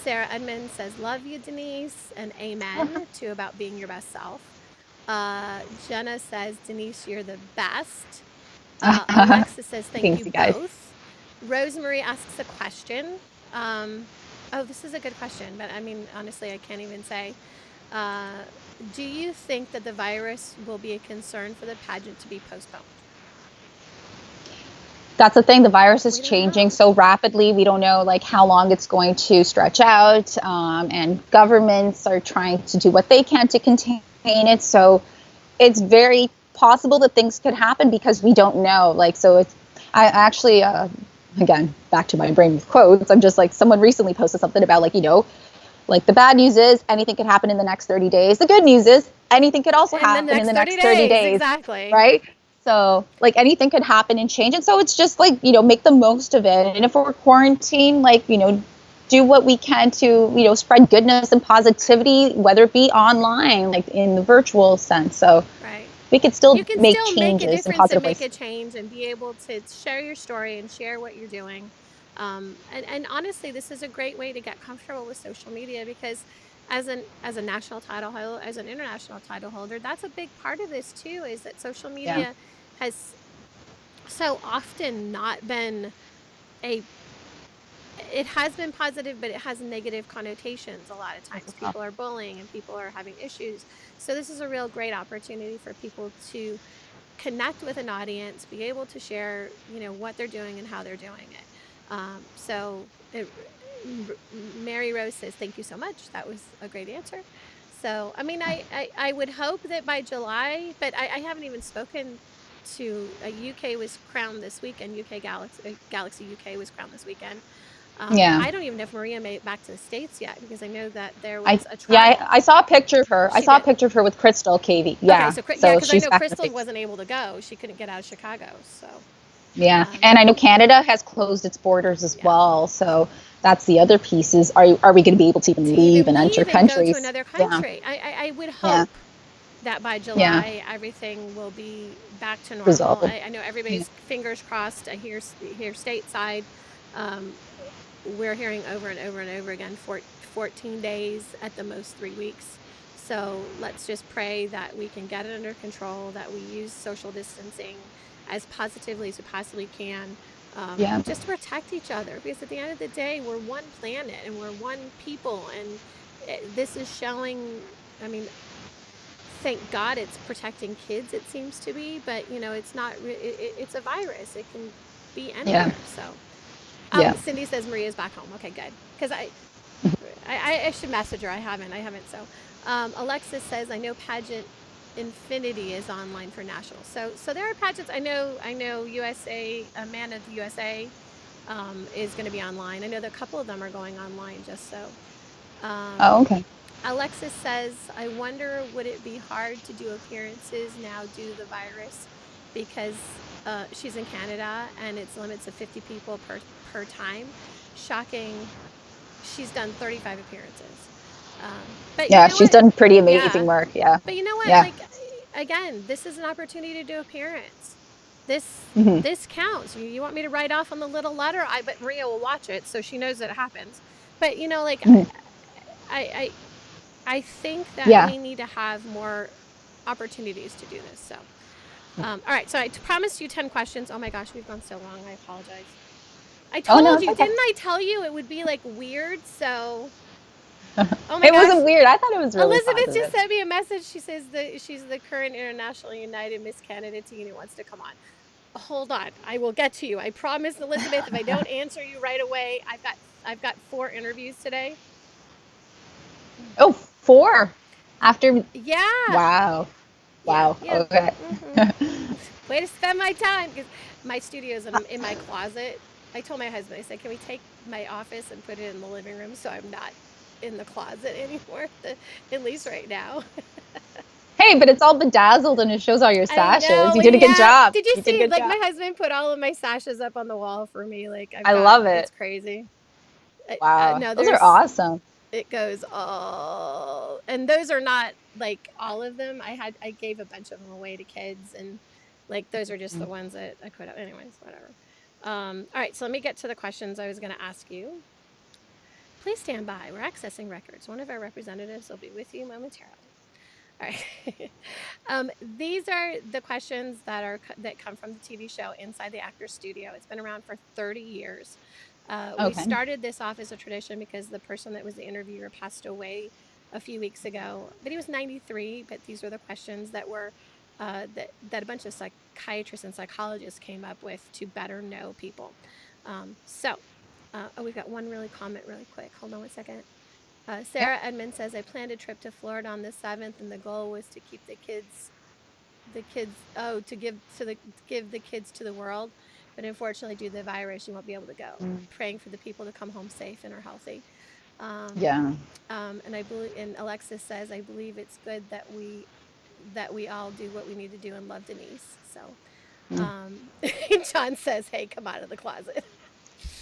Sarah Edmond says, "Love you, Denise," and amen to about being your best self. Jenna says, "Denise, you're the best." Alexa says, "Thank Thanks, you you guys. both." Rosemary asks a question. Oh, this is a good question, but I mean, honestly, I can't even say. Uh, do you think that the virus will be a concern for the pageant to be postponed? That's the thing. The virus is We don't changing know. so rapidly. We don't know like how long it's going to stretch out, and governments are trying to do what they can to contain it. So it's very possible that things could happen because we don't know. Like, so it's, I actually, again, back to my brain with quotes. I'm just like, someone recently posted something about like, like the bad news is anything could happen in the next 30 days. The good news is anything could also In the happen in next the 30 next 30 days, days, exactly. right? So like anything could happen and change. And so it's just like, make the most of it. And if we're quarantined, like, do what we can to, spread goodness and positivity, whether it be online, like in the virtual sense. So Right. we could still You can make still make a changes in difference and positive make ways. a change and be able to share your story and share what you're doing. And honestly, this is a great way to get comfortable with social media, because as a national title holder, as an international title holder, that's a big part of this too, is that social Yeah. media has so often not been a it has been positive, but it has negative connotations a lot of times. People are bullying and people are having issues. So this is a real great opportunity for people to connect with an audience, be able to share, what they're doing and how they're doing it. Mary Rose says, "Thank you so much. That was a great answer." So, I mean, I would hope that by July, but I haven't even spoken to UK was crowned this weekend. Galaxy UK was crowned this weekend. Yeah. I don't even know if Maria made it back to the States yet, because I know that there I was a yeah, trial. I saw a picture of her. I She saw a did. picture of her with Crystal KV. Okay, Yeah. so yeah, So because I she's know back in the Crystal States. wasn't able to go. She couldn't get out of Chicago. So, Yeah. um, And I know Canada has closed its borders as yeah. well. So that's the other piece is are we going to be able to even To leave even and enter leave and go to countries? another Yeah. country, I would Yeah. hope that by Yeah. July everything will be back to normal. Resolved. I know Yeah. everybody's fingers crossed. I hear stateside, um, we're hearing over and over and over again, 14 days, at the most 3 weeks. So let's just pray that we can get it under control, that we use social distancing as positively as we possibly can, Yeah. just to protect each other. Because at the end of the day, we're one planet and we're one people. And this is showing, I mean, thank God it's protecting kids, it seems to be, but it's not, it's a virus. It can be Yeah. anywhere. So, oh, Yeah. Cindy says Maria's back home. Okay, good. Because I should message her. I haven't. So, Alexis says, "I know Pageant Infinity is online for nationals." So there are pageants. I know USA, a Man of the USA, is going to be online. I know that a couple of them are going online. Just so. Oh, Um, okay. Alexis says, "I wonder, would it be hard to do appearances now due to the virus, because she's in Canada and it's limits of 50 people per time. Shocking. She's done 35 appearances. But you Yeah, know she's what? done pretty amazing Yeah. work. Yeah. But you know what? Yeah. Like, again, this is an opportunity to do appearance. This Hmm. this counts. You want me to write off on the little letter? But Maria will watch it, so she knows that it happens. But like, Hmm. I I think that Yeah. we need to have more opportunities to do this. So, all right. So I promised you 10 questions. Oh my gosh, we've gone so long. I apologize. I Oh no, told it's you, okay. didn't I tell you it would be like weird? So, oh my It gosh. wasn't weird. I thought it was really Elizabeth just positive. sent me a message. She says that she's the current International United Miss Canada teen who wants to come on. Hold on, I will get to you. I promise, Elizabeth. If I don't answer you right away, I've got 4 interviews today. Oh, 4 after. Yeah, Wow. yeah, Wow. yeah. Okay. Way to spend my time, because my studio's in my closet. I told my husband, I said, "Can we take my office and put it in the living room so I'm not in the closet anymore, at least right now?" Hey, but it's all bedazzled and it shows all your I sashes. know, You did a good yeah. job. Did you You did a see, good like, job. my husband put all of my sashes up on the wall for me. Like, I love it's it. crazy. Wow. No, Those are awesome. it goes all, and those are not like all of them. I gave a bunch of them away to kids, and like those are just the ones that I put up. Anyways, whatever. All right, so let me get to the questions I was going to ask you. Please stand by. We're accessing records. One of our representatives will be with you momentarily. All right. These are the questions that come from the TV show Inside the Actor's Studio. It's been around for 30 years. We Okay. started this off as a tradition because the person that was the interviewer passed away a few weeks ago, but he was 93. But these were the questions that were that a bunch of psychiatrists and psychologists came up with to better know people. We've got one comment really quick. Hold on one second. Sarah Edmond says, I planned a trip to Florida on the 7th, and the goal was to keep give the kids to the world. But unfortunately, due to the virus, you won't be able to go. Praying for the people to come home safe and are healthy. Yeah. And Alexis says, I believe it's good that we all do what we need to do and love Denise. So, John says, hey, come out of the closet.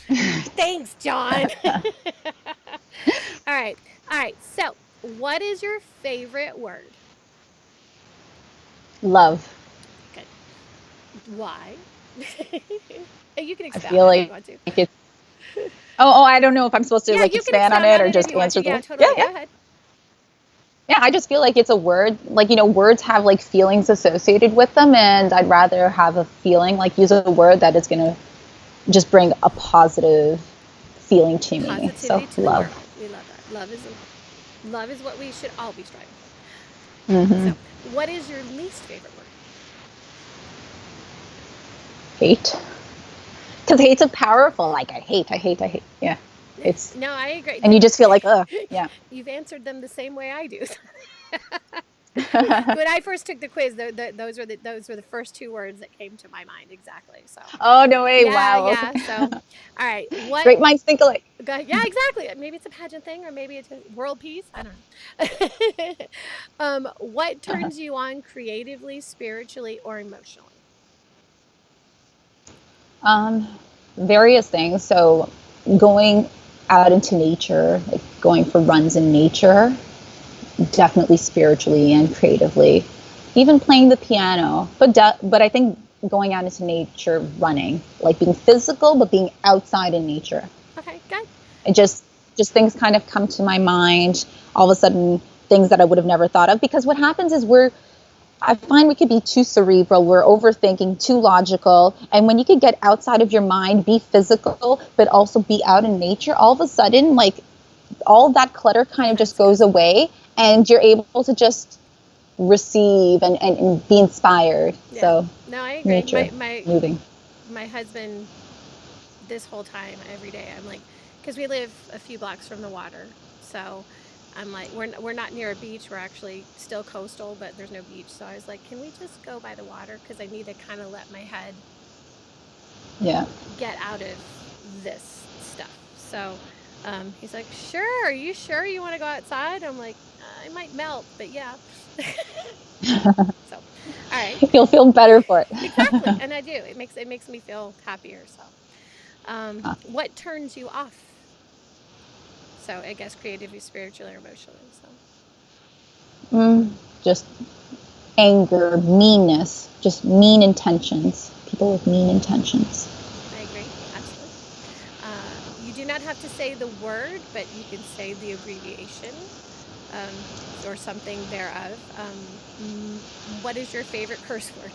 Thanks, John. All right. So, what is your favorite word? Love. Good. Why? You can I expound feel on it if like you want to. it's. Oh, I don't know if I'm supposed to Yeah, like you can expand on expound it on or it if just you want answer to. the. Yeah, totally. Yeah. Go ahead. Yeah, I just feel like it's a word, like, words have like feelings associated with them, and I'd rather have a feeling, like use a word that is going to just bring a positive feeling to me. Positivity So to the love. world. We love that. Love is what we should all be striving for. Mm-hmm. So, what is your least favorite word? Hate. Because hate's a powerful, like I hate. Yeah. It's, No, I agree. and you just feel like, ugh, yeah. You've answered them the same way I do. When I first took the quiz, those were the first two words that came to my mind exactly. So. Oh, no way. Yeah, Wow. yeah. Okay. So, all right. Great minds think alike. Yeah, exactly. Maybe it's a pageant thing, or maybe it's world peace. I don't know. What turns you on creatively, spiritually, or emotionally? Um, Various things. So going out into nature, like going for runs in nature, definitely spiritually and creatively. Even playing the piano, but I think going out into nature, running, like being physical, but being outside in nature. Okay, good. It just things kind of come to my mind all of a sudden, things that I would have never thought of, because what happens is I find we could be too cerebral, we're overthinking, too logical, and when you could get outside of your mind, be physical, but also be out in nature, all of a sudden, like, all that clutter kind of just goes away, and you're able to just receive and be inspired. Yeah. So no, I agree. nature, moving. My husband, this whole time, every day, I'm like, because we live a few blocks from the water, so I'm like, we're not near a beach. We're actually still coastal, but there's no beach. So I was like, can we just go by the water? Because I need to kind of let my head get out of this stuff. So he's like, sure. Are you sure you want to go outside? I'm like, I might melt, but yeah. So, all right. You'll feel better for it. Exactly, and I do. It makes me feel happier. So, what turns you off? So I guess creatively, spiritually, or emotionally. So. Just anger, meanness, just mean intentions. People with mean intentions. I agree, absolutely. You do not have to say the word, but you can say the abbreviation or something thereof. What is your favorite curse word?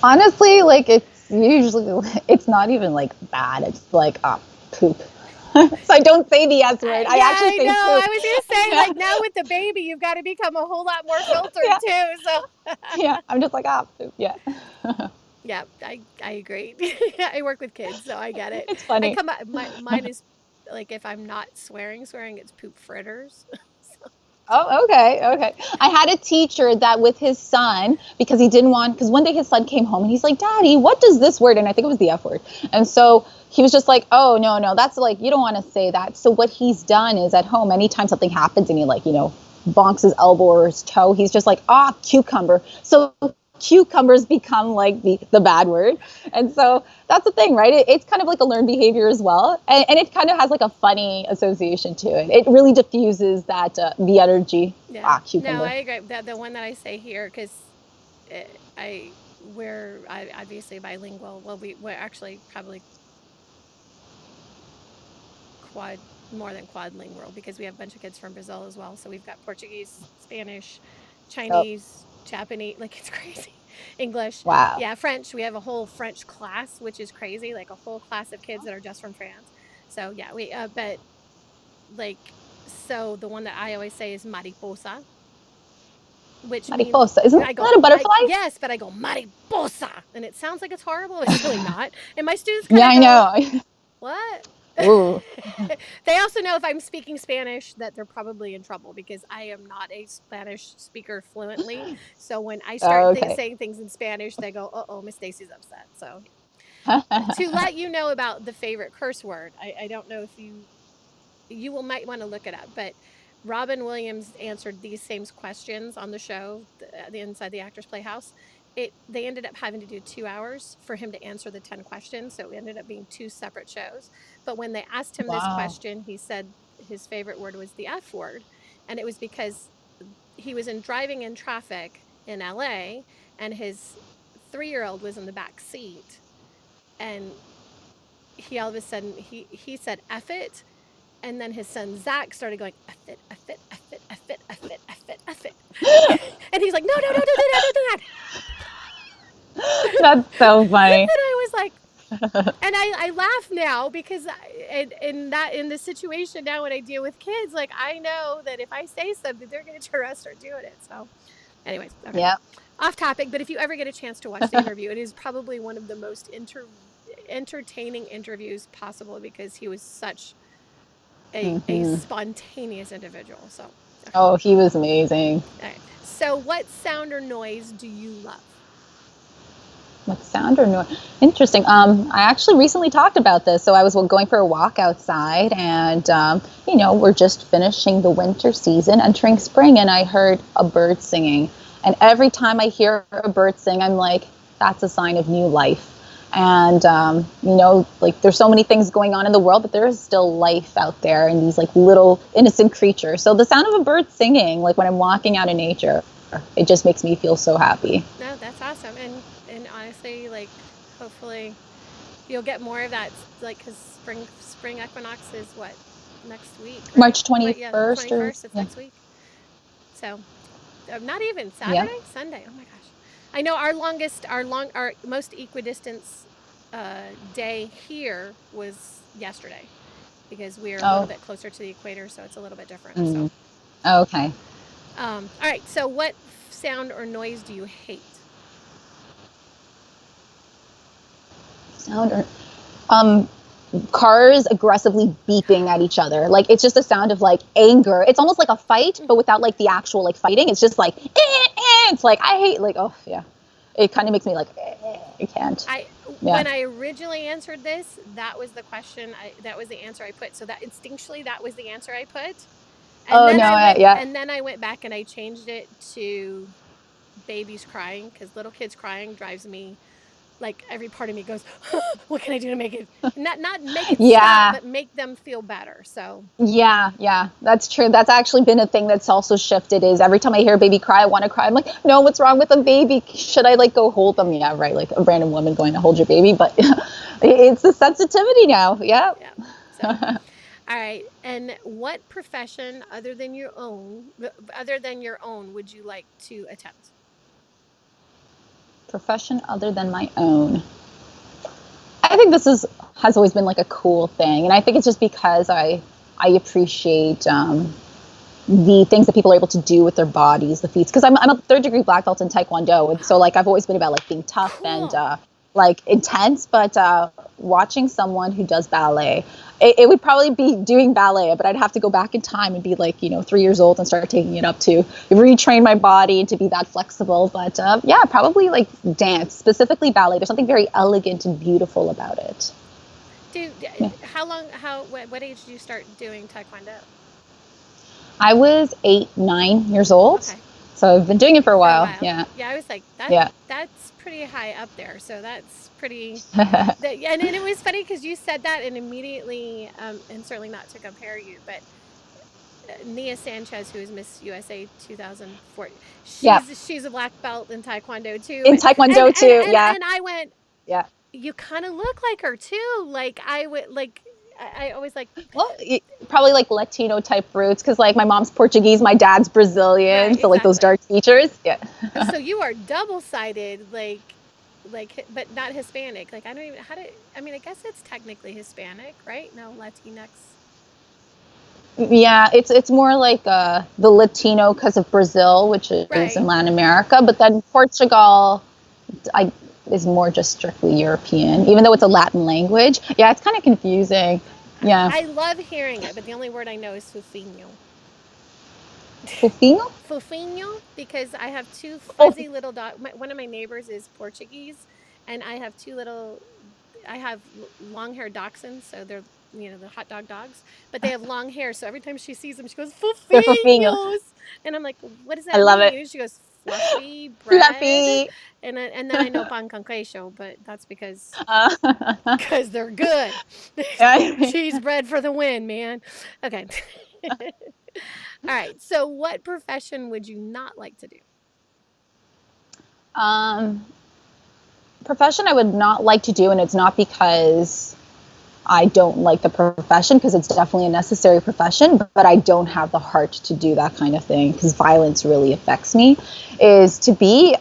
Honestly, like, it's not even like bad. It's like, poop. So I don't say the S word. I actually say poop. I was gonna say, like, now with the baby, you've got to become a whole lot more filtered too. So yeah, I'm just like, poop. Yeah. Yeah, I agree. I work with kids, so I get it. It's funny. Mine is like, if I'm not swearing, it's poop fritters. So. Oh, okay. I had a teacher that with his son, because because one day his son came home and he's like, Daddy, what does this word? And I think it was the F word. And so he was just like, oh, no, that's like, you don't want to say that. So what he's done is at home, anytime something happens and he bonks his elbow or his toe, he's just like, ah, cucumber. So cucumbers become like the bad word. And so that's the thing, right? It's kind of like a learned behavior as well. And it kind of has like a funny association to it. It really diffuses that, the energy. Yeah. Ah, cucumber. No, I agree. The one that I say here, because we're obviously bilingual. Well, we're actually probably more than quadlingual, because we have a bunch of kids from Brazil as well. So we've got Portuguese, Spanish, Oh, Chinese, Japanese, like it's crazy. English. wow. Yeah, French. We have a whole French class, which is crazy, like a whole class of kids that are just from France. So yeah, but like, so the one that I always say is mariposa, which means Mariposa. Isn't I go, that a butterfly? yes, but I go mariposa, and it sounds like it's horrible. It's really not. And my students kind Yeah, of I go, know. what? Ooh. They also know if I'm speaking Spanish that they're probably in trouble, because I am not a Spanish speaker fluently. So when I start Okay. saying things in Spanish, they go, "Uh oh, Miss Stacy's upset." So to let you know about the favorite curse word, I don't know if might want to look it up, but Robin Williams answered these same questions on the show, the Inside the Actors Playhouse. They ended up having to do 2 hours for him to answer the 10 questions, so it ended up being 2 separate shows. But when they asked him this Wow. question, he said his favorite word was the F word, and it was because he was driving in traffic in LA, and his 3-year-old was in the back seat, and he all of a sudden he said F it, and then his son Zach started going, F it, F it, F it, F it, F it, F it, F it. And he's like, no, no, no, don't do that, don't do that. That's so funny. And I was like, and I laugh now, because in the situation now when I deal with kids, like, I know that if I say something, they're going to try to start doing it. So anyways, okay. Yeah. Off topic, but if you ever get a chance to watch the interview, it is probably one of the most entertaining interviews possible, because he was such a spontaneous individual. So okay. Oh, he was amazing. All right. So what sound or noise do you love? What sound or noise? Interesting. I actually recently talked about this. So I was going for a walk outside, and we're just finishing the winter season, entering spring, and I heard a bird singing. And every time I hear a bird sing, I'm like, that's a sign of new life. And like, there's so many things going on in the world, but there is still life out there, and these like little innocent creatures. So the sound of a bird singing, like when I'm walking out in nature, it just makes me feel so happy. No, that's awesome. And honestly, like, hopefully you'll get more of that, like, because spring equinox is what, next week, right? March Wait, yeah, 21st 21st. It's yeah. next week. So not even Saturday, Yeah. Sunday. Oh my gosh. I know our most equidistance day here was yesterday, because we are a little bit closer to the equator, so it's a little bit different. So Okay. all right. So what sound or noise do you hate? Sound or cars aggressively beeping at each other. Like, it's just a sound of like anger. It's almost like a fight, but without like the actual like fighting. It's just like it's like, I hate, like, oh yeah. It kind of makes me like, I can't. When I originally answered this, that was the question. That was the answer I put. So that instinctually, that was the answer I put. And And then I went back and I changed it to babies crying, because little kids crying drives me, like, every part of me goes, what can I do to make it not make it stop, but make them feel better. So yeah, that's true. That's actually been a thing that's also shifted, is every time I hear a baby cry, I want to cry. I'm like, no, what's wrong with a baby? Should I like go hold them? Yeah, right. Like a random woman going to hold your baby, but it's the sensitivity now. Yeah. So, all right. And what profession other than your own would you like to attempt? Profession other than my own. I think this has always been like a cool thing, and I think it's just because I appreciate the things that people are able to do with their bodies, the feats. Because I'm a 3rd-degree black belt in Taekwondo, and so like I've always been about like being tough and like intense. But watching someone who does ballet, it would probably be doing ballet, but I'd have to go back in time and be like 3 years old and start taking it up to retrain my body to be that flexible. But yeah, probably like dance, specifically ballet. There's something very elegant and beautiful about it. What age did you start doing Taekwondo? I was 8, 9 years old. Okay. So I've been doing it for a For a while. while. Yeah. Yeah, I was like, Yeah. that's pretty high up there. So that's pretty. And it was funny because you said that, and immediately, and certainly not to compare you, but Nia Sanchez, who is Miss USA 2004, Yeah. she's a black belt in Taekwondo too. In Taekwondo too. Yeah. And I went, Yeah. you kind of look like her too. Like I would like. I always like. Well, probably like Latino type roots because like my mom's Portuguese, my dad's Brazilian, Right, so like those exactly. dark features. Yeah. So you are double sided, but not Hispanic. Like I don't even how to. I mean, I guess it's technically Hispanic, right? No, Latinx. Yeah, it's more like the Latino because of Brazil, which is in Right. Latin America, but then Portugal, I is more just strictly European, even though it's a Latin language. Yeah, it's kind of confusing. Yeah. I love hearing it, but the only word I know is Fufino. Fofinho? Fofinho, because I have two Oh, fuzzy little dogs. One of my neighbors is Portuguese, and I have two little. I have long haired dachshunds, so they're the hot dog dogs, but they have long hair. So every time she sees them, she goes they're fofinho. Fofinos, and I'm like, what does I that love it. mean? And she goes fluffy bread, Fluffy. and then I know pan con queso, but that's Uh, because they're good. yeah. Cheese bread for the win, man. Okay. All right. So, what profession would you not like to do? um, Profession I would not like to do, and it's not because I don't like the profession, because it's definitely a necessary profession, but I don't have the heart to do that kind of thing because violence really affects me, is to be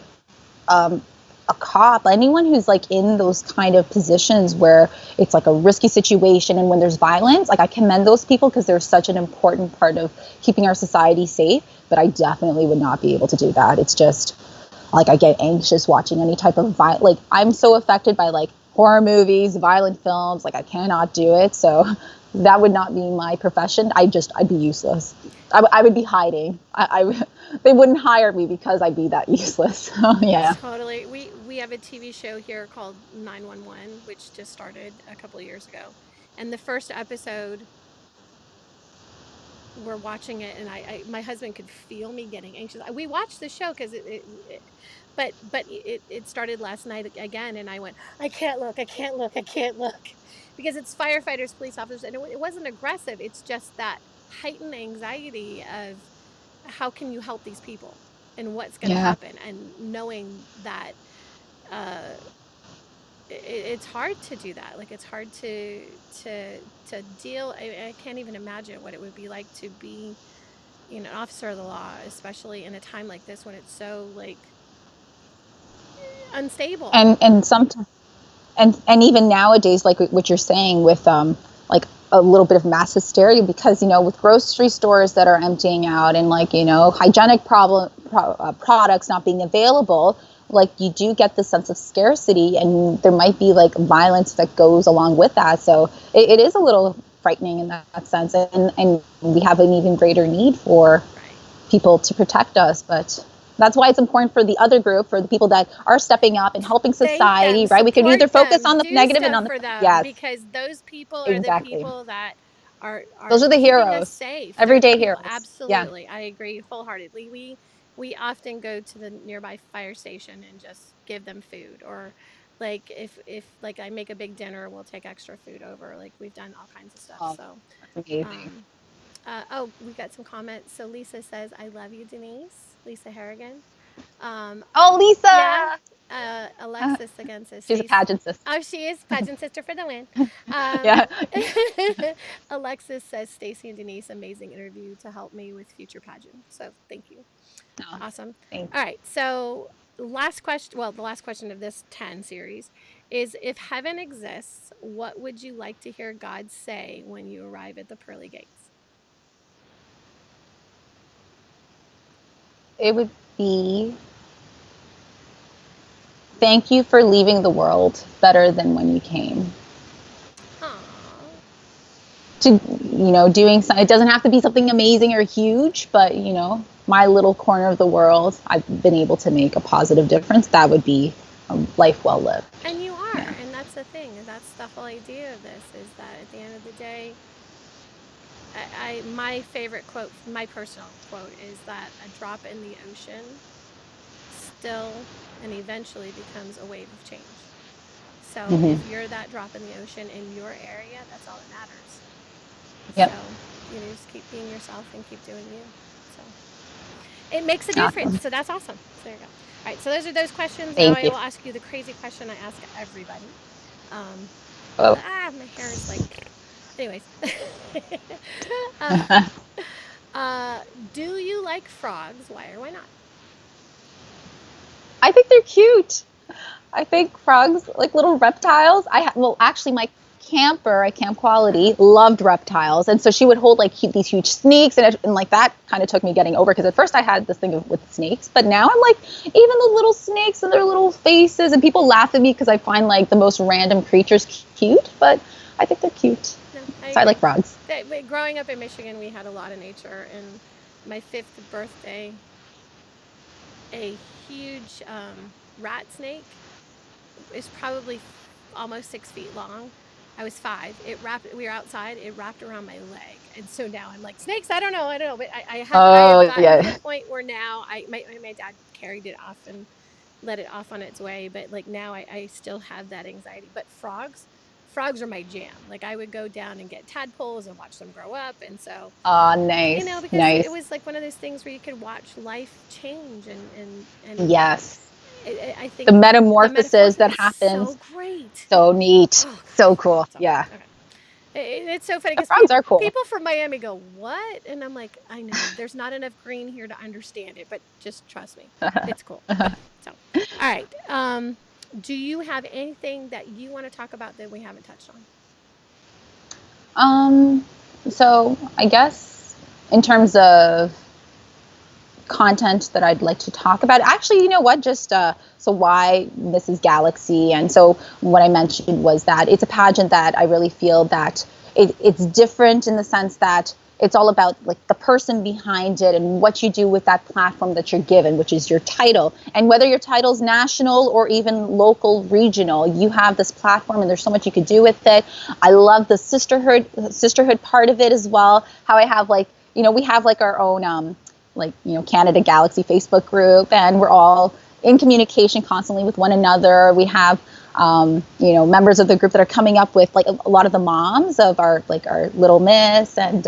a cop, anyone who's like in those kind of positions where it's like a risky situation and when there's violence. Like I commend those people because they're such an important part of keeping our society safe, but I definitely would not be able to do that. It's just like I get anxious watching any type of like I'm so affected by like horror movies, violent films, like I cannot do it. So that would not be my profession. I'd be useless. I would be hiding. They wouldn't hire me because I'd be that useless. So yeah. Totally. We have a TV show here called 911, which just started a couple of years ago. And the first episode, we're watching it, and my husband could feel me getting anxious. We watched the show because it started last night again, and I went, I can't look, I can't look, I can't look, because it's firefighters, police officers, and it wasn't aggressive. It's just that heightened anxiety of how can you help these people and what's going to Yeah. happen, and knowing that uh, it's hard to do that. Like it's hard to deal. I can't even imagine what it would be like to be an officer of the law, especially in a time like this when it's so like unstable. And sometimes and even nowadays, like what you're saying with like a little bit of mass hysteria, because with grocery stores that are emptying out and like hygienic products not being available, like you do get this sense of scarcity, and there might be like violence that goes along with that. So it is a little frightening in that sense, and we have an even greater need for Right. people to protect us. But that's why it's important for the other group, for the people that are stepping up and helping Thank society, them, right? We could either support focus them, on the do negative and stuff on the, for them, yes, because those people are the exactly. people that Those are are the keeping us heroes, safe. They're the everyday people. heroes. Yeah. Absolutely, I agree wholeheartedly. We often go to the nearby fire station and just give them food, or like if like I make a big dinner, we'll take extra food over. Like we've done all kinds of stuff. Oh, So that's amazing. um oh, we got some comments. So Lisa says, I love you, Denise. Lisa Harrigan. Um, Oh, yeah. Lisa. Alexis again says, She's a Stace. pageant sister. Oh, she is pageant sister for the win. Yeah. Alexis says, Stacy and Denise, amazing interview to help me with future pageant. So thank you. Oh, Awesome. thanks. All right. So last question. Well, the last question of this 10 series is, if heaven exists, what would you like to hear God say when you arrive at the pearly gates? It would be, thank you for leaving the world better than when you came. Aww. To doing something, it doesn't have to be something amazing or huge, but my little corner of the world, I've been able to make a positive difference. That would be a life well lived. And you are. Yeah. And that's the thing. And that's the whole idea of this, is that at the end of the day, my favorite quote, my personal quote, is that a drop in the ocean still and eventually becomes a wave of change. So Hmm. if you're that drop in the ocean in your area, that's all that matters. Yep. So, just keep being yourself and keep doing you. So it makes a difference. Awesome. So that's awesome. So there you go. All right. So those are those questions. Now Thank I you. will ask you the crazy question I ask everybody. Um, Oh. my hair is like, anyways. uh, do you like frogs? Why or why not? I think they're cute. I think frogs, like little reptiles. Well, actually, my camper at Camp Quality loved reptiles, and so she would hold like these huge snakes, and like that kind of took me getting over, because at first I had this thing with snakes, but now I'm like, even the little snakes and their little faces, and people laugh at me because I find like the most random creatures cute, but I think they're cute. No, I So I agree. like frogs. Growing up in Michigan, we had a lot of nature. And my 5th birthday, a huge rat snake is probably almost 6 feet long. I was 5. We were outside. It wrapped around my leg, and so now I'm like, snakes. I don't know. But I have Oh gotten to the yeah. point where now my dad carried it off and let it off on its way. But like now I still have that anxiety. But frogs are my jam. Like I would go down and get tadpoles and watch them grow up, and so Nice, because it nice. was like one of those things where you could watch life change and Yes, I the think the metamorphosis metamorphosis that is happens. so great. So neat, Oh so gosh. cool. So Yeah, okay. It's so funny the because frogs are cool. people from Miami go, "What?" And I'm like, "I know. There's not enough green here to understand it, but just trust me. It's cool." So, all right. Do you have anything that you want to talk about that we haven't touched on? Um, so I guess in terms of content that I'd like to talk about, actually, you know what? Just so why Mrs. Galaxy, and so what I mentioned was that it's a pageant that I really feel that it's different in the sense that it's all about like the person behind it and what you do with that platform that you're given, which is your title. And whether your title's national or even local, regional, you have this platform and there's so much you could do with it. I love the sisterhood part of it as well. How I have like, we have like our own like, Canada Galaxy Facebook group, and we're all in communication constantly with one another. We have members of the group that are coming up with like a lot of the moms of our Little Miss and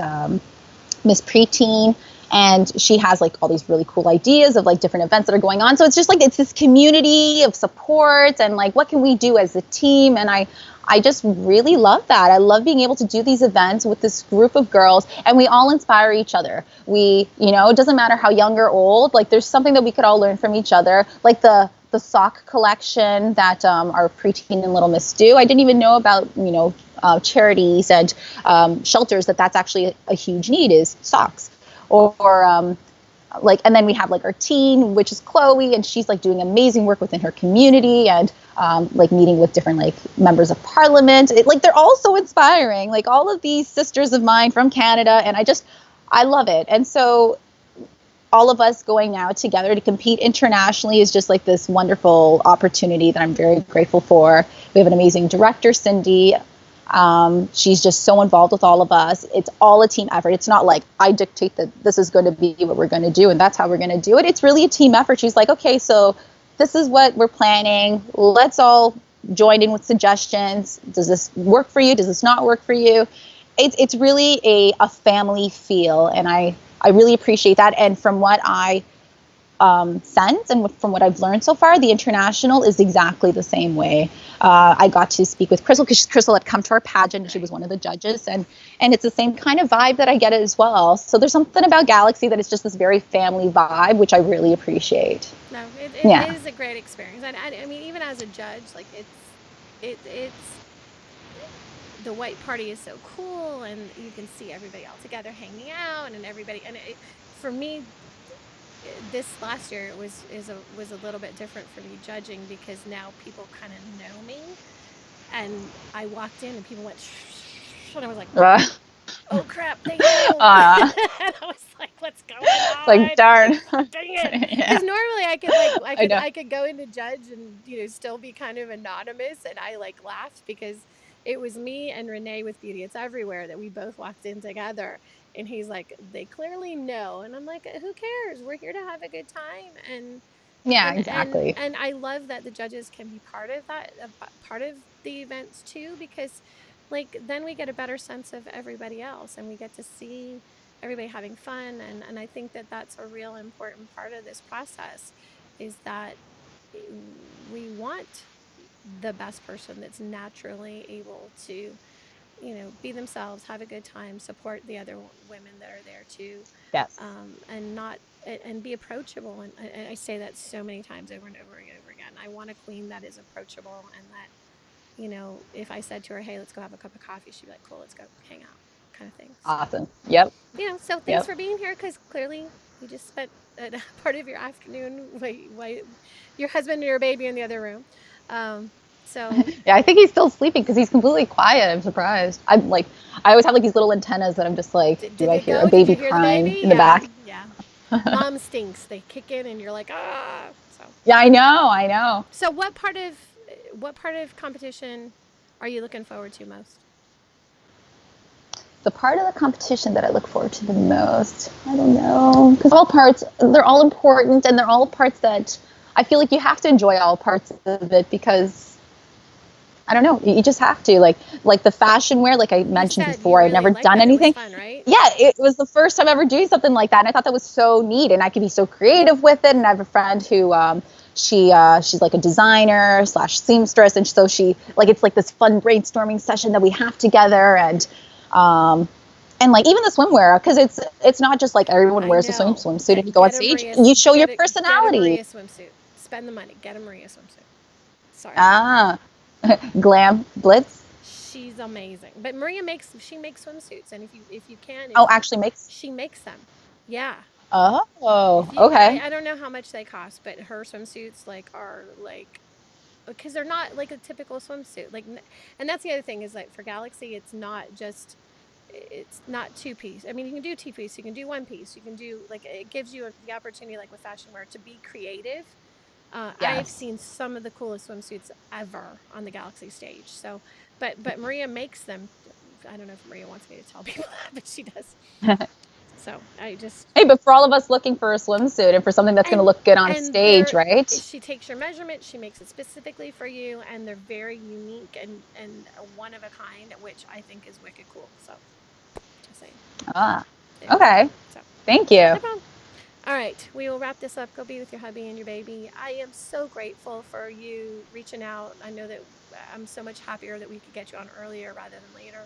Miss Preteen, and she has like all these really cool ideas of like different events that are going on. So it's just like it's this community of support and like what can we do as a team, and I just really love that. I love being able to do these events with this group of girls, and we all inspire each other. It doesn't matter how young or old, like there's something that we could all learn from each other. Like the sock collection that our preteen and Little Miss do. I didn't even know about, charities and shelters that's actually a huge need is socks. Or and then we have like our teen, which is Chloe, and she's like doing amazing work within her community and like meeting with different like members of parliament. Like they're all so inspiring, like all of these sisters of mine from Canada, and I love it. And so all of us going now together to compete internationally is just like this wonderful opportunity that I'm very grateful for. We have an amazing director, Cindy. She's just so involved with all of us. It's all a team effort. It's not like I dictate that this is going to be what we're going to do and that's how we're going to do it. It's really a team effort. She's like, okay, so this is what we're planning. Let's all join in with suggestions. Does this work for you? Does this not work for you? It's really a family feel, and I really appreciate that. And from what I sense and from what I've learned so far, the international is exactly the same way. I got to speak with Crystal because Crystal had come to our pageant and she was one of the judges, and it's the same kind of vibe that I get as well. So there's something about Galaxy that is just this very family vibe, which I really appreciate. No, it Yeah. is a great experience. And I mean, even as a judge, like it's the white party is so cool, and you can see everybody all together hanging out, and everybody. And for me, this last year was a little bit different for me judging because now people kind of know me, and I walked in and people went, and I was like, oh crap, they know. And I was like, what's going Like on? darn. Dang it. Yeah. Because normally I could like I know. I could go into judge and still be kind of anonymous, and I like laughed because it was me and Renee with Beauty It's Everywhere that we both walked in together. And he's like, they clearly know. And I'm like, who cares? We're here to have a good time. Yeah, exactly. And I love that the judges can be part of that, part of the events too, because like then we get a better sense of everybody else and we get to see everybody having fun. And I think that that's a real important part of this process, is that we want the best person that's naturally able to, be themselves, have a good time, support the other women that are there too, Yes. and not and be approachable. And I say that so many times over and over and over again. I want a queen that is approachable, and that, if I said to her, "Hey, let's go have a cup of coffee," she'd be like, "Cool, let's go hang out," kind of thing. So, Awesome. Yep. so thanks Yep. for being here, because clearly you just spent a part of your afternoon your husband and your baby in the other room. So Yeah, I think he's still sleeping because he's completely quiet. I'm surprised. I'm like, I always have like these little antennas that I'm just like, do did I it hear a go? Did baby you hear the crying baby? in the Yeah, back? yeah. Mom stinks. They kick in, and you're like, ah. Yeah, I know. I know. So what part of competition are you looking forward to most? The part of the competition that I look forward to the most, I don't know, because all parts, they're all important, and they're all parts that I feel like you have to enjoy all parts of it, because I don't know, you just have to, like the fashion wear, like I You mentioned said you before, I'd really never liked done that. It was anything. fun, right? Yeah, it was the first time ever doing something like that, and I thought that was so neat, and I could be so creative with it. And I have a friend who she's like a designer slash seamstress, and so she, like, it's like this fun brainstorming session that we have together. Um and like even the swimwear, because it's not just like everyone I wears a know. swimsuit and you go on Get a stage, you show your get a personality. Maria swimsuit. Spend the money. Get a Maria swimsuit. Sorry. Ah. Glam Blitz. She's amazing. But Maria makes swimsuits, and if you can, if Oh, actually makes. she makes them. Yeah. Oh, If you okay. I don't know how much they cost, but her swimsuits are like, because they're not like a typical swimsuit. And that's the other thing, is like for Galaxy, it's not two piece. I mean, you can do two piece, you can do one piece, you can do, like, it gives you the opportunity, like with fashion wear, to be creative. I've Yes. seen some of the coolest swimsuits ever on the Galaxy stage. So, but Maria makes them. I don't know if Maria wants me to tell people that, but she does. So I just Hey, but for all of us looking for a swimsuit and for something that's going to and look good on and stage, right? she takes your measurement, she makes it specifically for you, and they're very unique and one of a kind, which I think is wicked cool. So just saying. Ah, Anyways, okay. so Thank you. no problem. All right, we will wrap this up. Go be with your hubby and your baby. I am so grateful for you reaching out. I know that I'm so much happier that we could get you on earlier rather than later.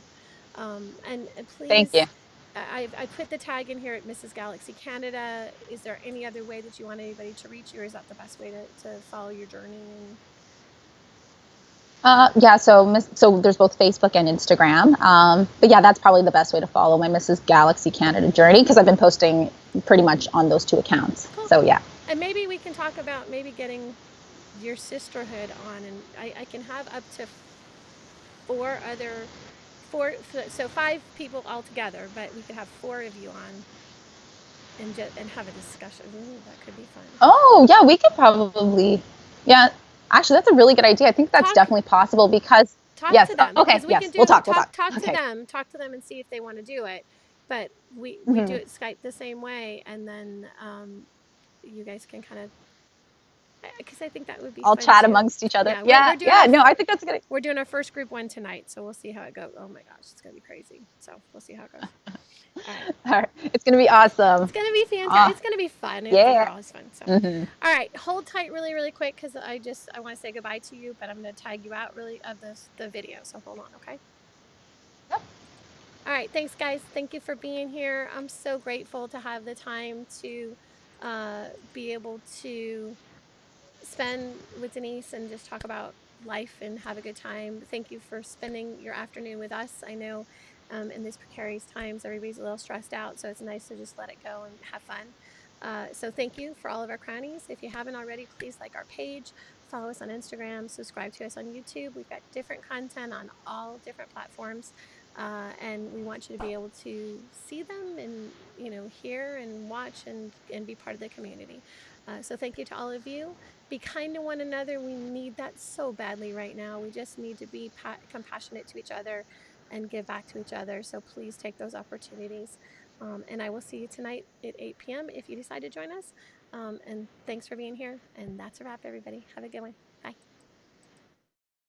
And Thank you. please, I put the tag in here at Mrs. Galaxy Canada. Is there any other way that you want anybody to reach you, or is that the best way to follow your journey? And Yeah, so there's both Facebook and Instagram. But yeah, that's probably the best way to follow my Mrs. Galaxy Canada journey, because I've been posting pretty much on those two accounts. cool. So yeah. And maybe we can talk about maybe getting your sisterhood on, and I can have up to four, so five people altogether, but we could have four of you on and have a discussion. Ooh, that could be fun. Oh, yeah, we could probably. Yeah, actually, that's a really good idea. I think that's Talk definitely possible because. talk Yes. to them, Okay. because we can Yes. We'll do talk. We'll talk. talk Okay. talk to them and see if they want to do it. But we do Hmm. it Skype the same way, and then you guys can kind of, because I think that would be All fun chat too. amongst each other. Yeah, Yeah. we're doing Yeah. No, I think that's good. we're doing our first group one tonight, so we'll see how it goes. Oh my gosh, it's gonna be crazy. So we'll see how it goes. All right. All right. It's gonna be awesome. It's gonna be fantastic. Ah, It's gonna be fun. They're yeah. always fun. So, Hmm. all right, hold tight, really, really quick, because I want to say goodbye to you, but I'm gonna tag you out really of the video. So hold on, okay? Yep. All right, thanks, guys. Thank you for being here. I'm so grateful to have the time to be able to spend with Denise and just talk about life and have a good time. Thank you for spending your afternoon with us. I know in these precarious times, everybody's a little stressed out, so it's nice to just let it go and have fun. So thank you for all of our crownies. If you haven't already, please like our page, follow us on Instagram, subscribe to us on YouTube. We've got different content on all different platforms. and we want you to be able to see them and hear and watch and be part of the community. So thank you to all of you. Be kind to one another. We need that so badly right now. We just need to be compassionate to each other and give back to each other. So please take those opportunities. And I will see you tonight at 8 p.m. if you decide to join us. And thanks for being here. And that's a wrap, everybody. Have a good one.